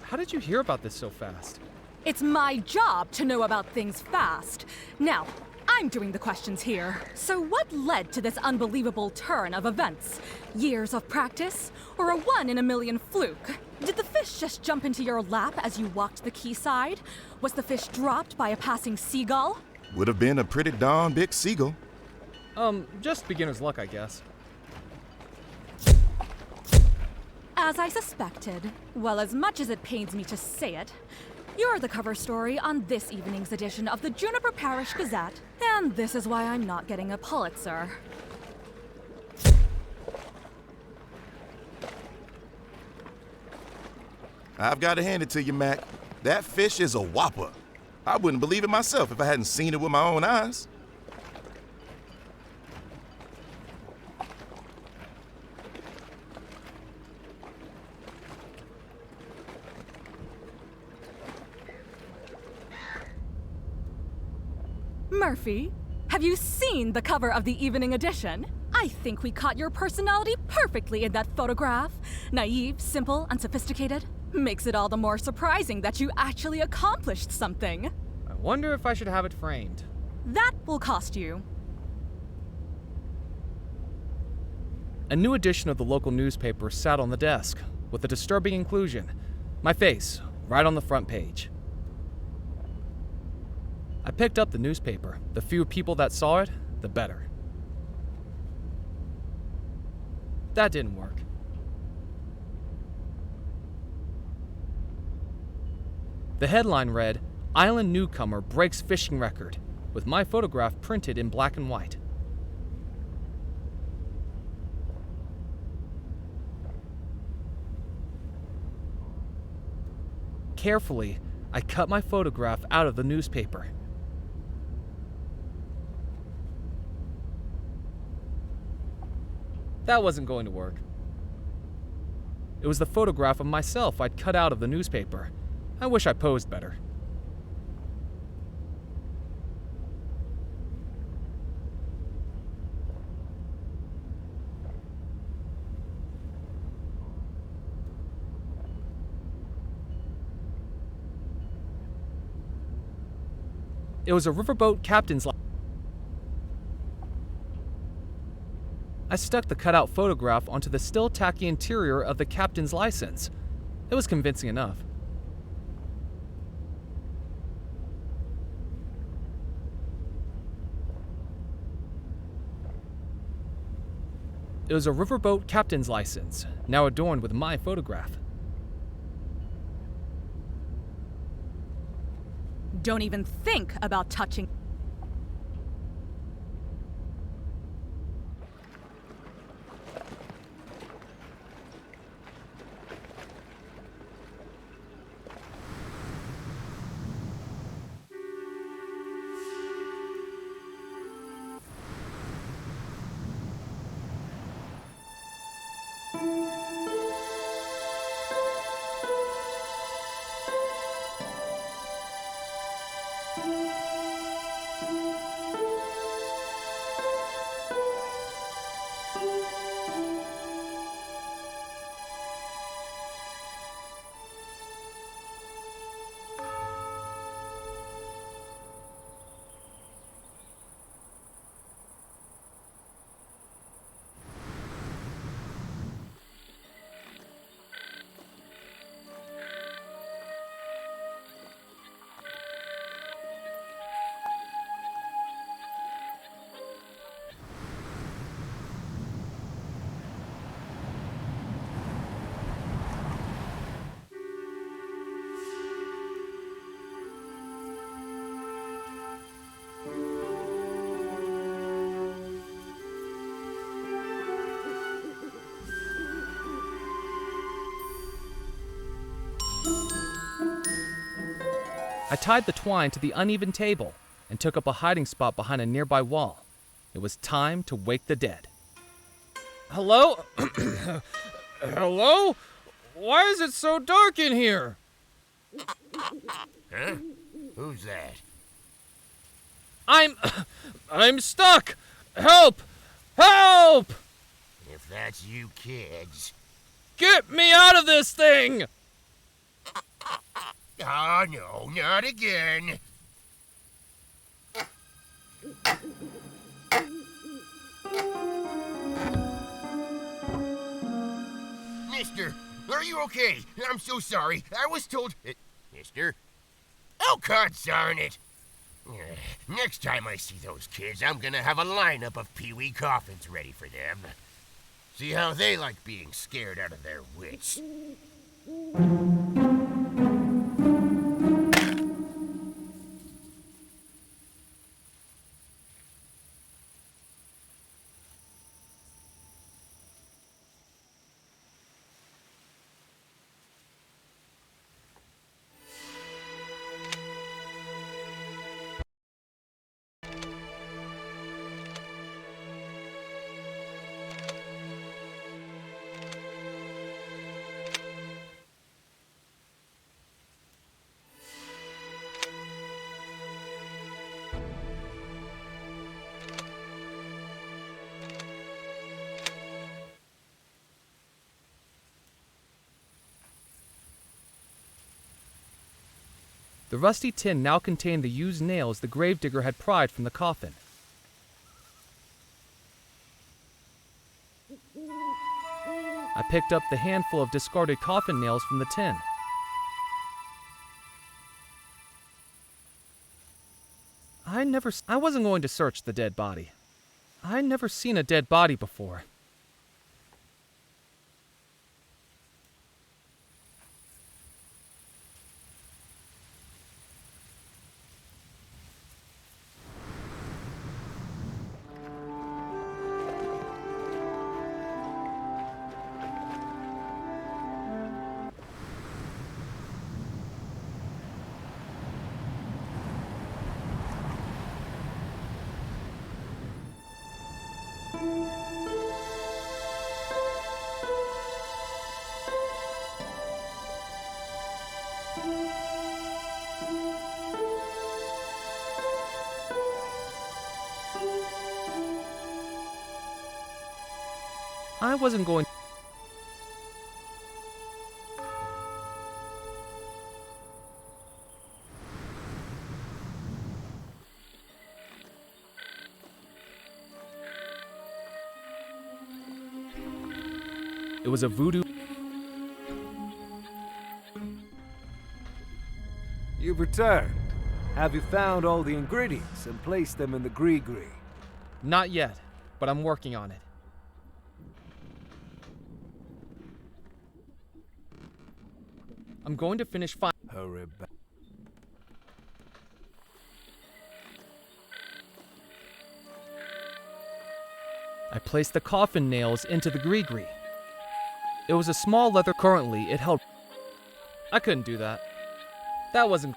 How did you hear about this so fast? It's my job to know about things fast. Now, I'm doing the questions here. So what led to this unbelievable turn of events? Years of practice? Or a one-in-a-million fluke? Did the fish just jump into your lap as you walked the quayside? Was the fish dropped by a passing seagull? Would have been a pretty darn big seagull. Just beginner's luck, I guess. As I suspected, well, as much as it pains me to say it, you're the cover story on this evening's edition of the Juniper Parish Gazette, and this is why I'm not getting a Pulitzer. I've got to hand it to you, Mac. That fish is a whopper. I wouldn't believe it myself if I hadn't seen it with my own eyes. Murphy, have you seen the cover of the evening edition? I think we caught your personality perfectly in that photograph. Naive, simple, unsophisticated. Makes it all the more surprising that you actually accomplished something. I wonder if I should have it framed. That will cost you. A new edition of the local newspaper sat on the desk, with a disturbing inclusion. My face, right on the front page. I picked up the newspaper. The fewer people that saw it, the better. That didn't work. The headline read, "Island Newcomer Breaks Fishing Record," with my photograph printed in black and white. Carefully, I cut my photograph out of the newspaper. That wasn't going to work. It was the photograph of myself I'd cut out of the newspaper. I wish I posed better. It was a riverboat captain's license. I stuck the cutout photograph onto the still tacky interior of the captain's license. It was convincing enough. It was a riverboat captain's license, now adorned with my photograph. Don't even think about touching. I tied the twine to the uneven table and took up a hiding spot behind a nearby wall. It was time to wake the dead. Hello? Hello? Why is it so dark in here? Huh? Who's that? I'm stuck! Help! Help! If that's you kids... Get me out of this thing! Oh, no, not again. Mister, are you okay? I'm so sorry. I was told... Mister? Oh, darn it! Next time I see those kids, I'm gonna have a lineup of Pee-wee coffins ready for them. See how they like being scared out of their wits. The rusty tin now contained the used nails the gravedigger had pried from the coffin. I picked up the handful of discarded coffin nails from the tin. I wasn't going to search the dead body. I'd never seen a dead body before. I wasn't going. It was a voodoo. You've returned. Have you found all the ingredients and placed them in the gree-gree? Not yet, but I'm working on it. I'm going to finish Hurry back. I placed the coffin nails into the gree-gree. It was a small leather. Currently, it held. I couldn't do that. That wasn't.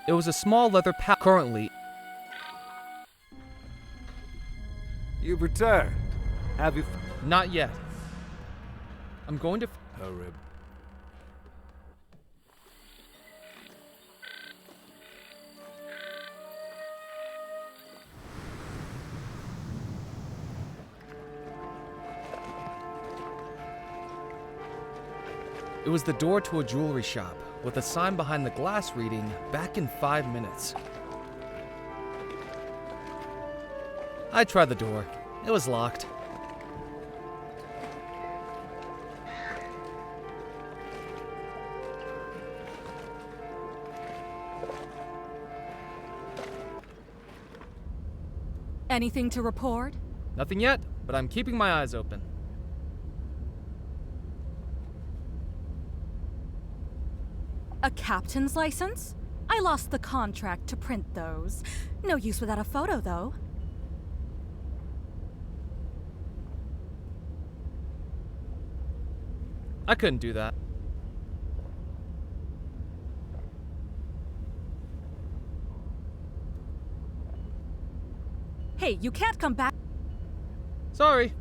It was a small leather pouch. Currently. You've returned. Have you? Not yet. I'm going to. Hurry. It was the door to a jewelry shop, with a sign behind the glass reading, "Back in 5 minutes." I tried the door. It was locked. Anything to report? Nothing yet, but I'm keeping my eyes open. A captain's license? I lost the contract to print those. No use without a photo, though. I couldn't do that. Hey, you can't come back. Sorry.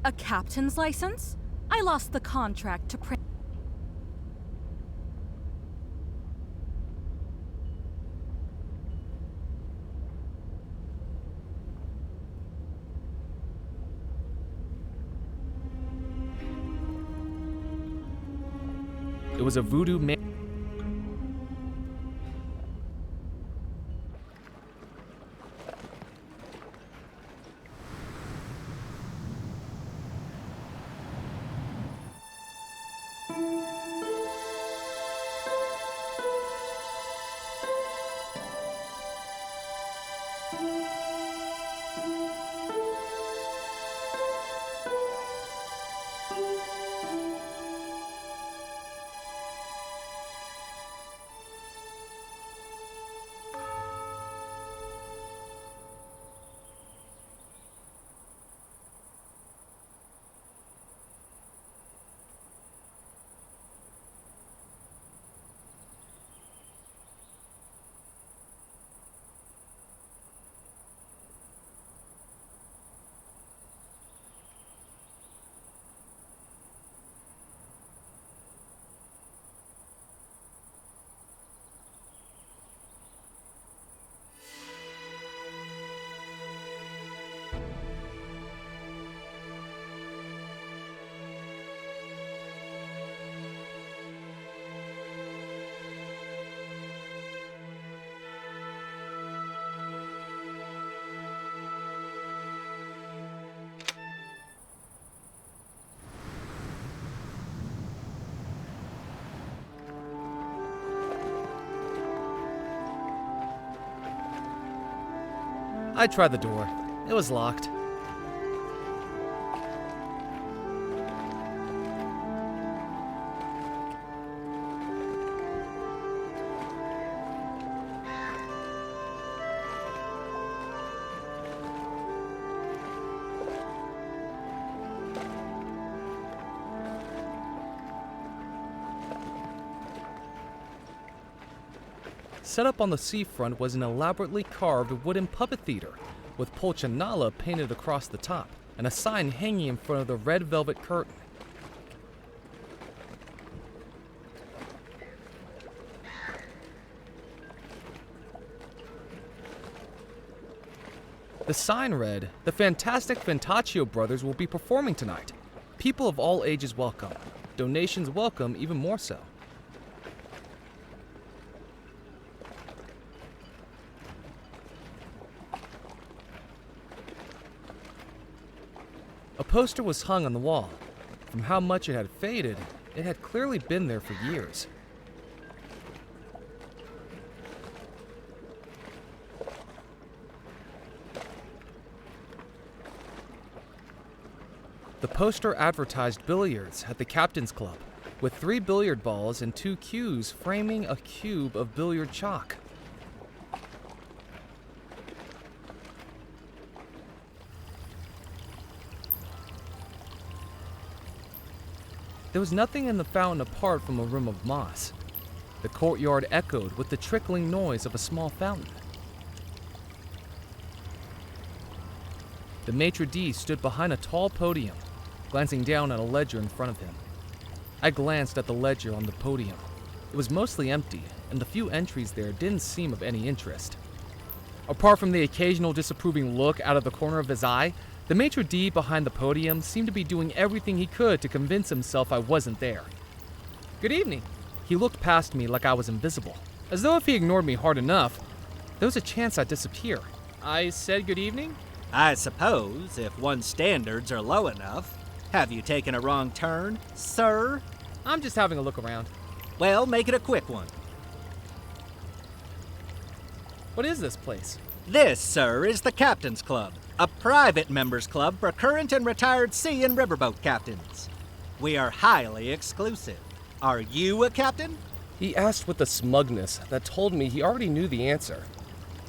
A captain's license? I lost the contract to print. It was a voodoo man. I tried the door. It was locked. Set up on the seafront was an elaborately carved wooden puppet theater, with Polchanala painted across the top, and a sign hanging in front of the red velvet curtain. The sign read, "The Fantastic Fantaccio Brothers will be performing tonight. People of all ages welcome. Donations welcome even more so." A poster was hung on the wall. From how much it had faded, it had clearly been there for years. The poster advertised billiards at the Captain's Club, with 3 billiard balls and 2 cues framing a cube of billiard chalk. There was nothing in the fountain apart from a rim of moss. The courtyard echoed with the trickling noise of a small fountain. The maitre d' stood behind a tall podium, glancing down at a ledger in front of him. I glanced at the ledger on the podium. It was mostly empty, and the few entries there didn't seem of any interest. Apart from the occasional disapproving look out of the corner of his eye, the maitre d' behind the podium seemed to be doing everything he could to convince himself I wasn't there. "Good evening." He looked past me like I was invisible, as though if he ignored me hard enough, there was a chance I'd disappear. "I said good evening?" I suppose, if one's standards are low enough. Have you taken a wrong turn, sir? "I'm just having a look around." Well, make it a quick one. "What is this place?" This, sir, is the Captain's Club, a private members club for current and retired sea and riverboat captains. We are highly exclusive. Are you a captain? He asked with a smugness that told me he already knew the answer.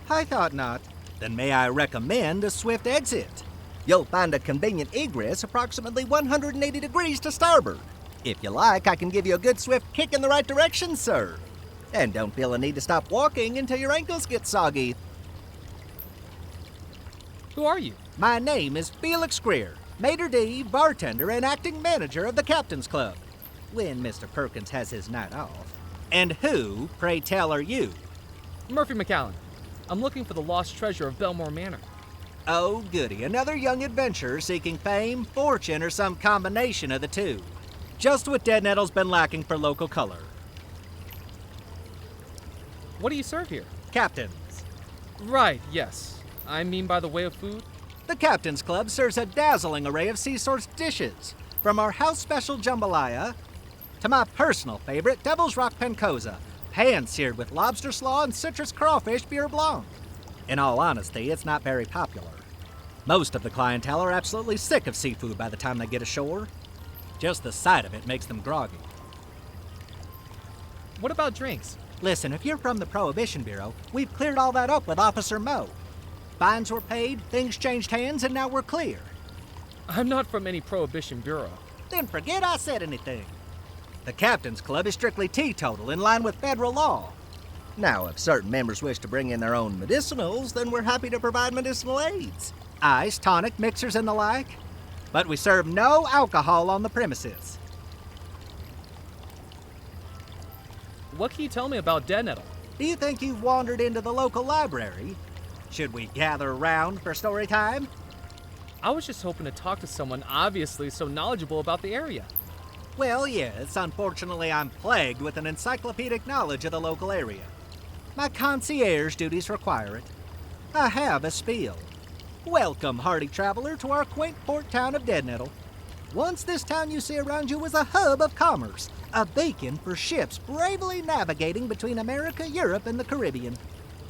I thought not. Then may I recommend a swift exit? You'll find a convenient egress approximately 180 degrees to starboard. If you like, I can give you a good swift kick in the right direction, sir. And don't feel a need to stop walking until your ankles get soggy. "Who are you?" My name is Felix Greer, maitre d', bartender, and acting manager of the Captain's Club, when Mr. Perkins has his night off. And who, pray tell, are you? "Murphy McAllen. I'm looking for the lost treasure of Belmore Manor." Oh, goody, another young adventurer seeking fame, fortune, or some combination of the two. Just what Dead Nettle's been lacking for local color. "What do you serve here?" Captains. "Right, yes. I mean by the way of food?" The Captain's Club serves a dazzling array of sea-source dishes, from our house special jambalaya to my personal favorite, Devil's Rock Pencosa, pan-seared with lobster slaw and citrus crawfish beurre blanc. In all honesty, it's not very popular. Most of the clientele are absolutely sick of seafood by the time they get ashore. Just the sight of it makes them groggy. "What about drinks?" Listen, if you're from the Prohibition Bureau, we've cleared all that up with Officer Moe. Fines were paid, things changed hands, and now we're clear. "I'm not from any Prohibition Bureau." Then forget I said anything. The Captain's Club is strictly teetotal, in line with federal law. Now, if certain members wish to bring in their own medicinals, then we're happy to provide medicinal aids. Ice, tonic, mixers, and the like. But we serve no alcohol on the premises. "What can you tell me about Dead Nettle?" Do you think you've wandered into the local library? Should we gather around for story time? "I was just hoping to talk to someone obviously so knowledgeable about the area." Well, yes, unfortunately I'm plagued with an encyclopedic knowledge of the local area. My concierge duties require it. I have a spiel. Welcome, hardy traveler, to our quaint port town of Dead Nettle. Once this town you see around you was a hub of commerce, a beacon for ships bravely navigating between America, Europe, and the Caribbean.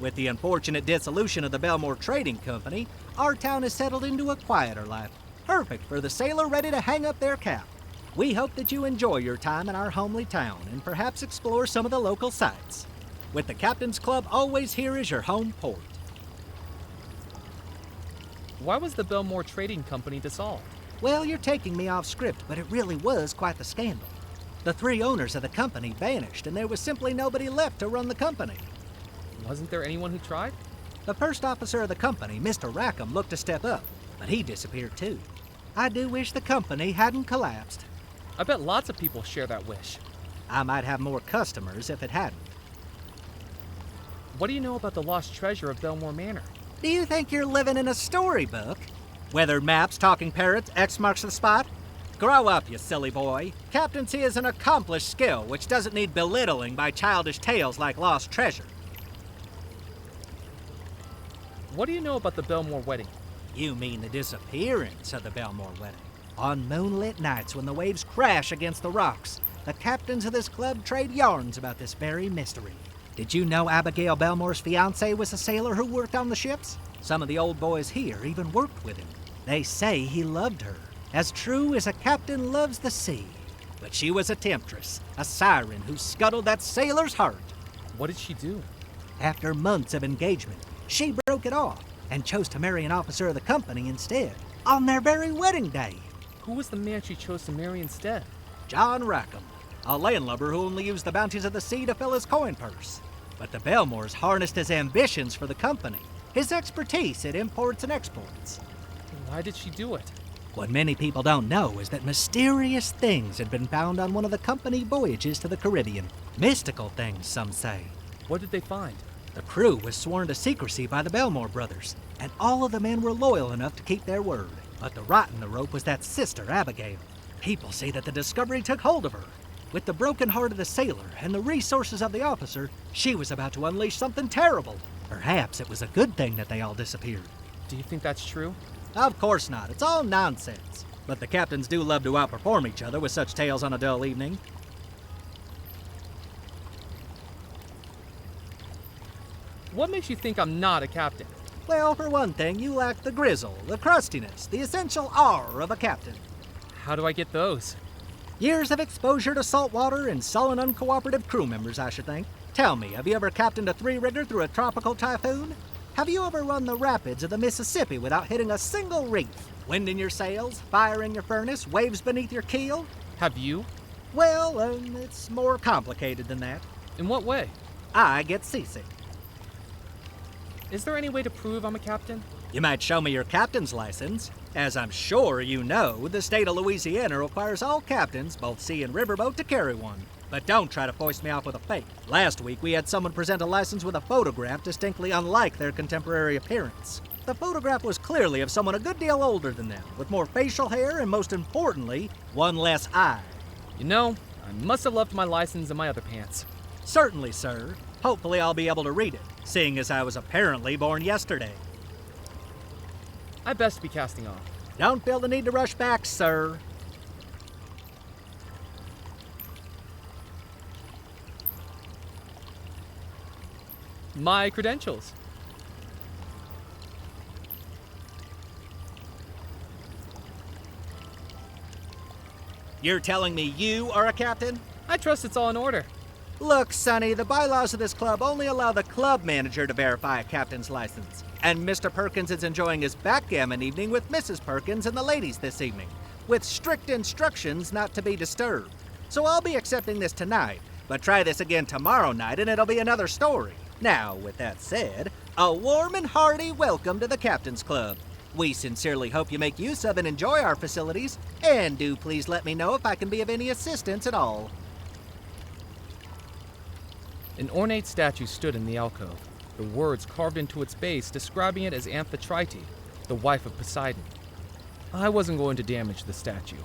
With the unfortunate dissolution of the Belmore Trading Company, our town has settled into a quieter life, perfect for the sailor ready to hang up their cap. We hope that you enjoy your time in our homely town and perhaps explore some of the local sites. With the Captain's Club always here as your home port. Why was the Belmore Trading Company dissolved? Well, you're taking me off script, but it really was quite the scandal. The 3 owners of the company vanished, and there was simply nobody left to run the company. Wasn't there anyone who tried? The first officer of the company, Mr. Rackham, looked to step up, but he disappeared too. I do wish the company hadn't collapsed. I bet lots of people share that wish. I might have more customers if it hadn't. What do you know about the lost treasure of Belmore Manor? Do you think you're living in a storybook? Weathered maps, talking parrots, X marks the spot? Grow up, you silly boy. Captaincy is an accomplished skill which doesn't need belittling by childish tales like lost treasure. What do you know about the Belmore wedding? You mean the disappearance of the Belmore wedding? On moonlit nights when the waves crash against the rocks, the captains of this club trade yarns about this very mystery. Did you know Abigail Belmore's fiancé was a sailor who worked on the ships? Some of the old boys here even worked with him. They say he loved her, as true as a captain loves the sea. But she was a temptress, a siren who scuttled that sailor's heart. What did she do? After months of engagement, she broke it off and chose to marry an officer of the company instead, on their very wedding day. Who was the man she chose to marry instead? John Rackham, a landlubber who only used the bounties of the sea to fill his coin purse. But the Belmores harnessed his ambitions for the company, his expertise at imports and exports. Why did she do it? What many people don't know is that mysterious things had been found on one of the company voyages to the Caribbean. Mystical things, some say. What did they find? The crew was sworn to secrecy by the Belmore brothers, and all of the men were loyal enough to keep their word. But the rot in the rope was that sister, Abigail. People say that the discovery took hold of her. With the broken heart of the sailor and the resources of the officer, she was about to unleash something terrible. Perhaps it was a good thing that they all disappeared. Do you think that's true? Of course not. It's all nonsense. But the captains do love to outperform each other with such tales on a dull evening. What makes you think I'm not a captain? Well, for one thing, you lack the grizzle, the crustiness, the essential R of a captain. How do I get those? Years of exposure to salt water and sullen, uncooperative crew members, I should think. Tell me, have you ever captained a 3-rigger through a tropical typhoon? Have you ever run the rapids of the Mississippi without hitting a single reef? Wind in your sails, fire in your furnace, waves beneath your keel? Have you? Well, it's more complicated than that. In what way? I get seasick. Is there any way to prove I'm a captain? You might show me your captain's license. As I'm sure you know, the state of Louisiana requires all captains, both sea and riverboat, to carry one. But don't try to foist me off with a fake. Last week, we had someone present a license with a photograph distinctly unlike their contemporary appearance. The photograph was clearly of someone a good deal older than them, with more facial hair and, most importantly, one less eye. You know, I must have left my license in my other pants. Certainly, sir. Hopefully I'll be able to read it, seeing as I was apparently born yesterday. I best be casting off. Don't feel the need to rush back, sir. My credentials. You're telling me you are a captain? I trust it's all in order. Look, Sonny, the bylaws of this club only allow the club manager to verify a captain's license. And Mr. Perkins is enjoying his backgammon evening with Mrs. Perkins and the ladies this evening, with strict instructions not to be disturbed. So I'll be accepting this tonight, but try this again tomorrow night and it'll be another story. Now, with that said, a warm and hearty welcome to the Captain's Club. We sincerely hope you make use of and enjoy our facilities, and do please let me know if I can be of any assistance at all. An ornate statue stood in the alcove, the words carved into its base describing it as Amphitrite, the wife of Poseidon. I wasn't going to damage the statue.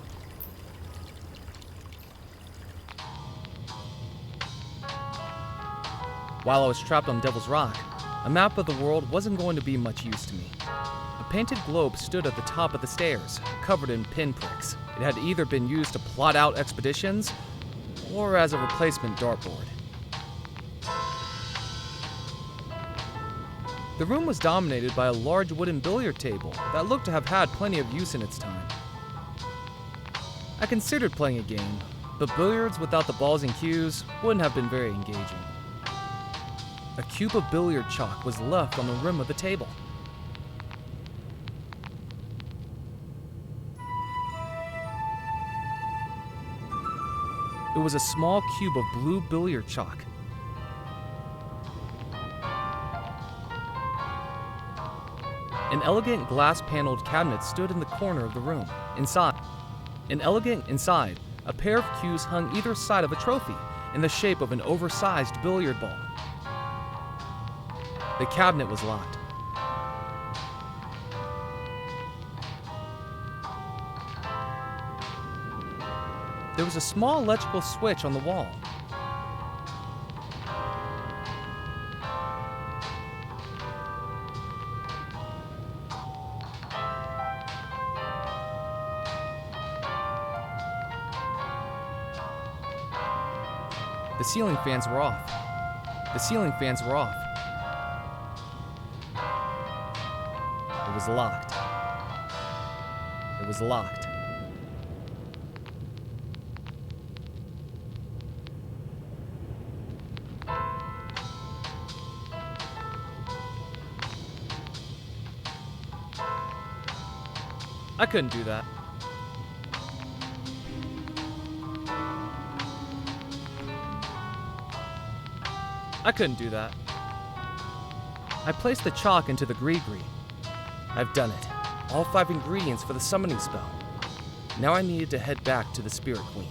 While I was trapped on Devil's Rock, a map of the world wasn't going to be much use to me. A painted globe stood at the top of the stairs, covered in pinpricks. It had either been used to plot out expeditions, or as a replacement dartboard. The room was dominated by a large wooden billiard table that looked to have had plenty of use in its time. I considered playing a game, but billiards without the balls and cues wouldn't have been very engaging. A cube of billiard chalk was left on the rim of the table. It was a small cube of blue billiard chalk. An elegant glass-paneled cabinet stood in the corner of the room. Inside, a pair of cues hung either side of a trophy in the shape of an oversized billiard ball. The cabinet was locked. There was a small electrical switch on the wall. The ceiling fans were off. The ceiling fans were off. It was locked. It was locked. I couldn't do that. I couldn't do that. I placed the chalk into the gree-gree. I've done it. All 5 ingredients for the summoning spell. Now I needed to head back to the Spirit Queen.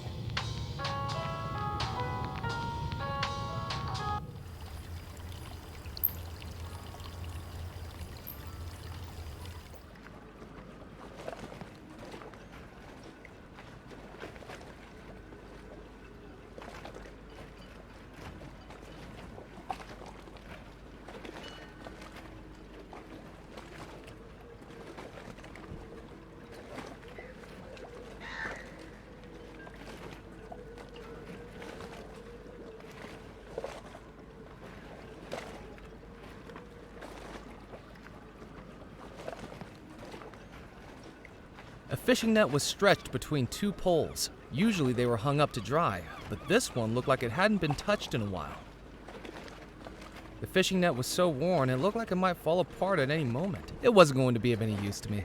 A fishing net was stretched between 2 poles. Usually they were hung up to dry, but this one looked like it hadn't been touched in a while. The fishing net was so worn it looked like it might fall apart at any moment. It wasn't going to be of any use to me.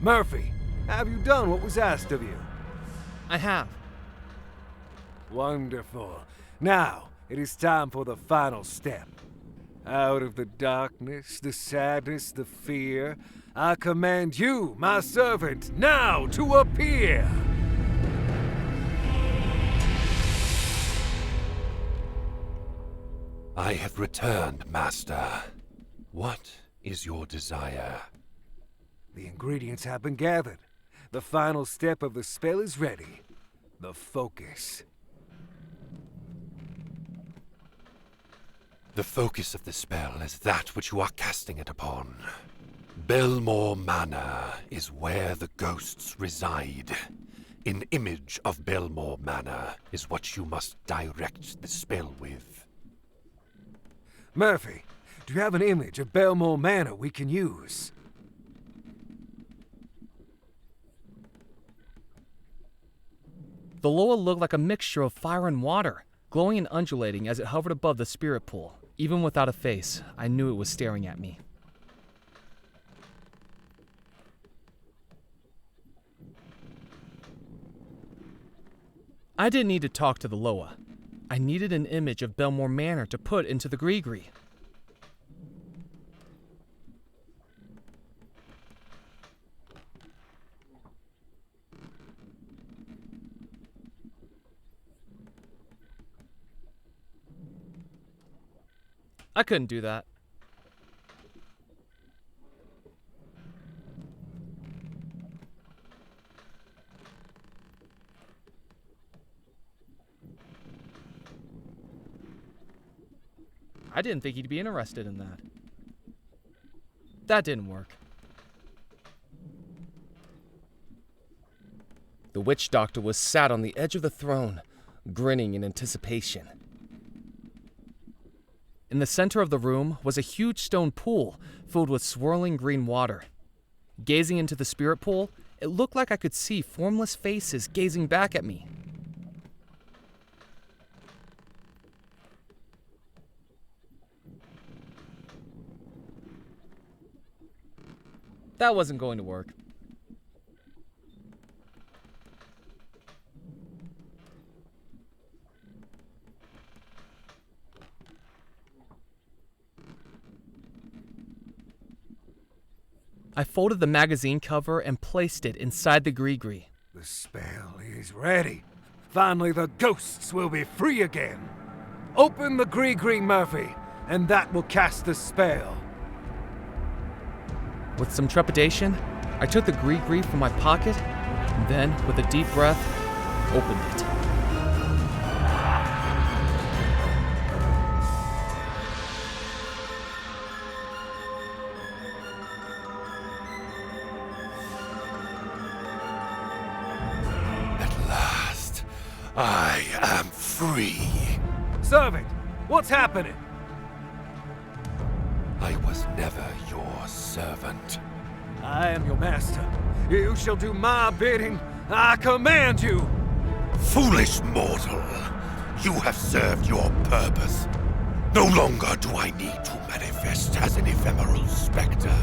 Murphy, have you done what was asked of you? I have. Wonderful. Now, it is time for the final step. Out of the darkness, the sadness, the fear, I command you, my servant, now to appear! I have returned, Master. What is your desire? The ingredients have been gathered. The final step of the spell is ready. The focus. The focus of the spell is that which you are casting it upon. Belmore Manor is where the ghosts reside. An image of Belmore Manor is what you must direct the spell with. Murphy, do you have an image of Belmore Manor we can use? The Loa looked like a mixture of fire and water, glowing and undulating as it hovered above the spirit pool. Even without a face, I knew it was staring at me. I didn't need to talk to the Loa. I needed an image of Belmore Manor to put into the gree-gree. I couldn't do that. I didn't think he'd be interested in that. That didn't work. The witch doctor was sat on the edge of the throne, grinning in anticipation. In the center of the room was a huge stone pool filled with swirling green water. Gazing into the spirit pool, it looked like I could see formless faces gazing back at me. That wasn't going to work. I folded the magazine cover and placed it inside the gree-gree. The spell is ready. Finally, the ghosts will be free again. Open the gree-gree, Murphy, and that will cast the spell. With some trepidation, I took the gree-gree from my pocket, and then, with a deep breath, opened it. At last, I am free. Servant, what's happening? I was never your servant. I am your master. You shall do my bidding. I command you. Foolish mortal, you have served your purpose. No longer do I need to manifest as an ephemeral specter.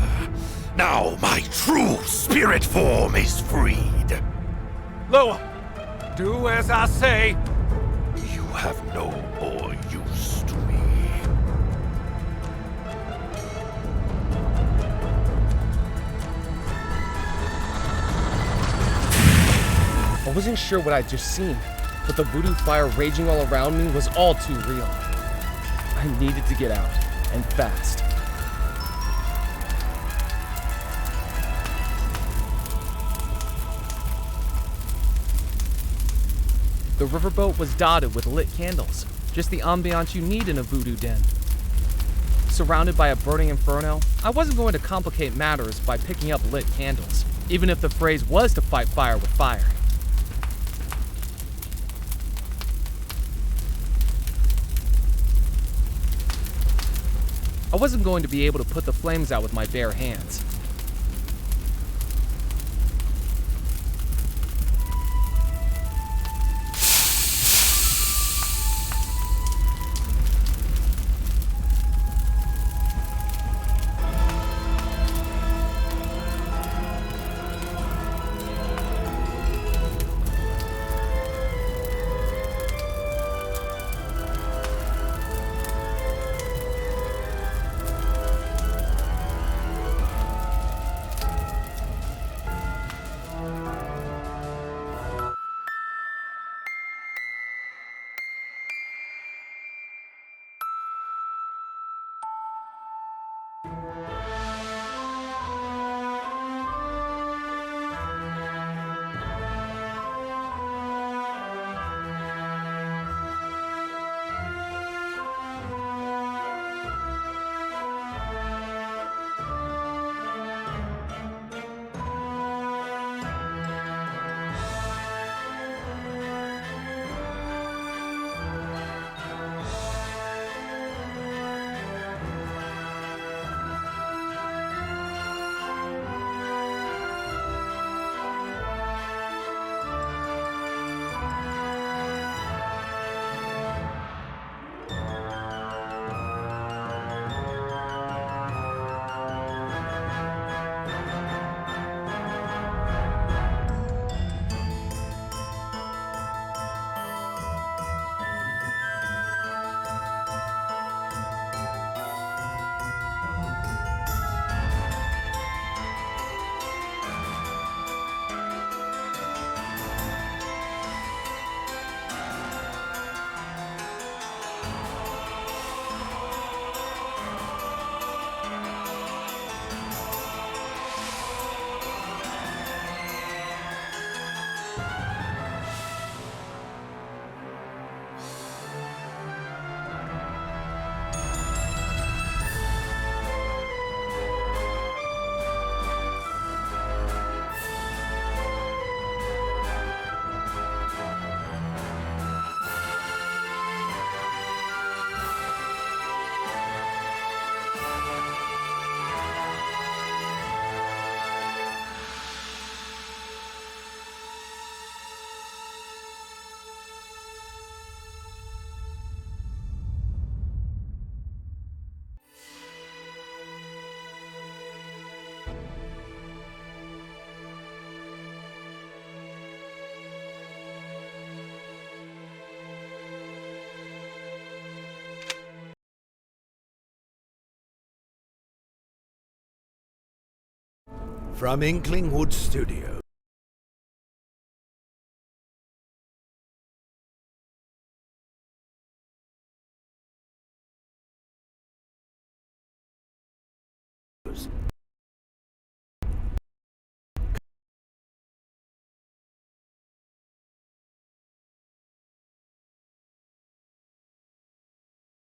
Now my true spirit form is freed. Lower. Do as I say. You have no more use to me. I wasn't sure what I'd just seen, but the voodoo fire raging all around me was all too real. I needed to get out, and fast. The riverboat was dotted with lit candles, just the ambiance you need in a voodoo den. Surrounded by a burning inferno, I wasn't going to complicate matters by picking up lit candles, even if the phrase was to fight fire with fire. I wasn't going to be able to put the flames out with my bare hands. From Inklingwood Studios.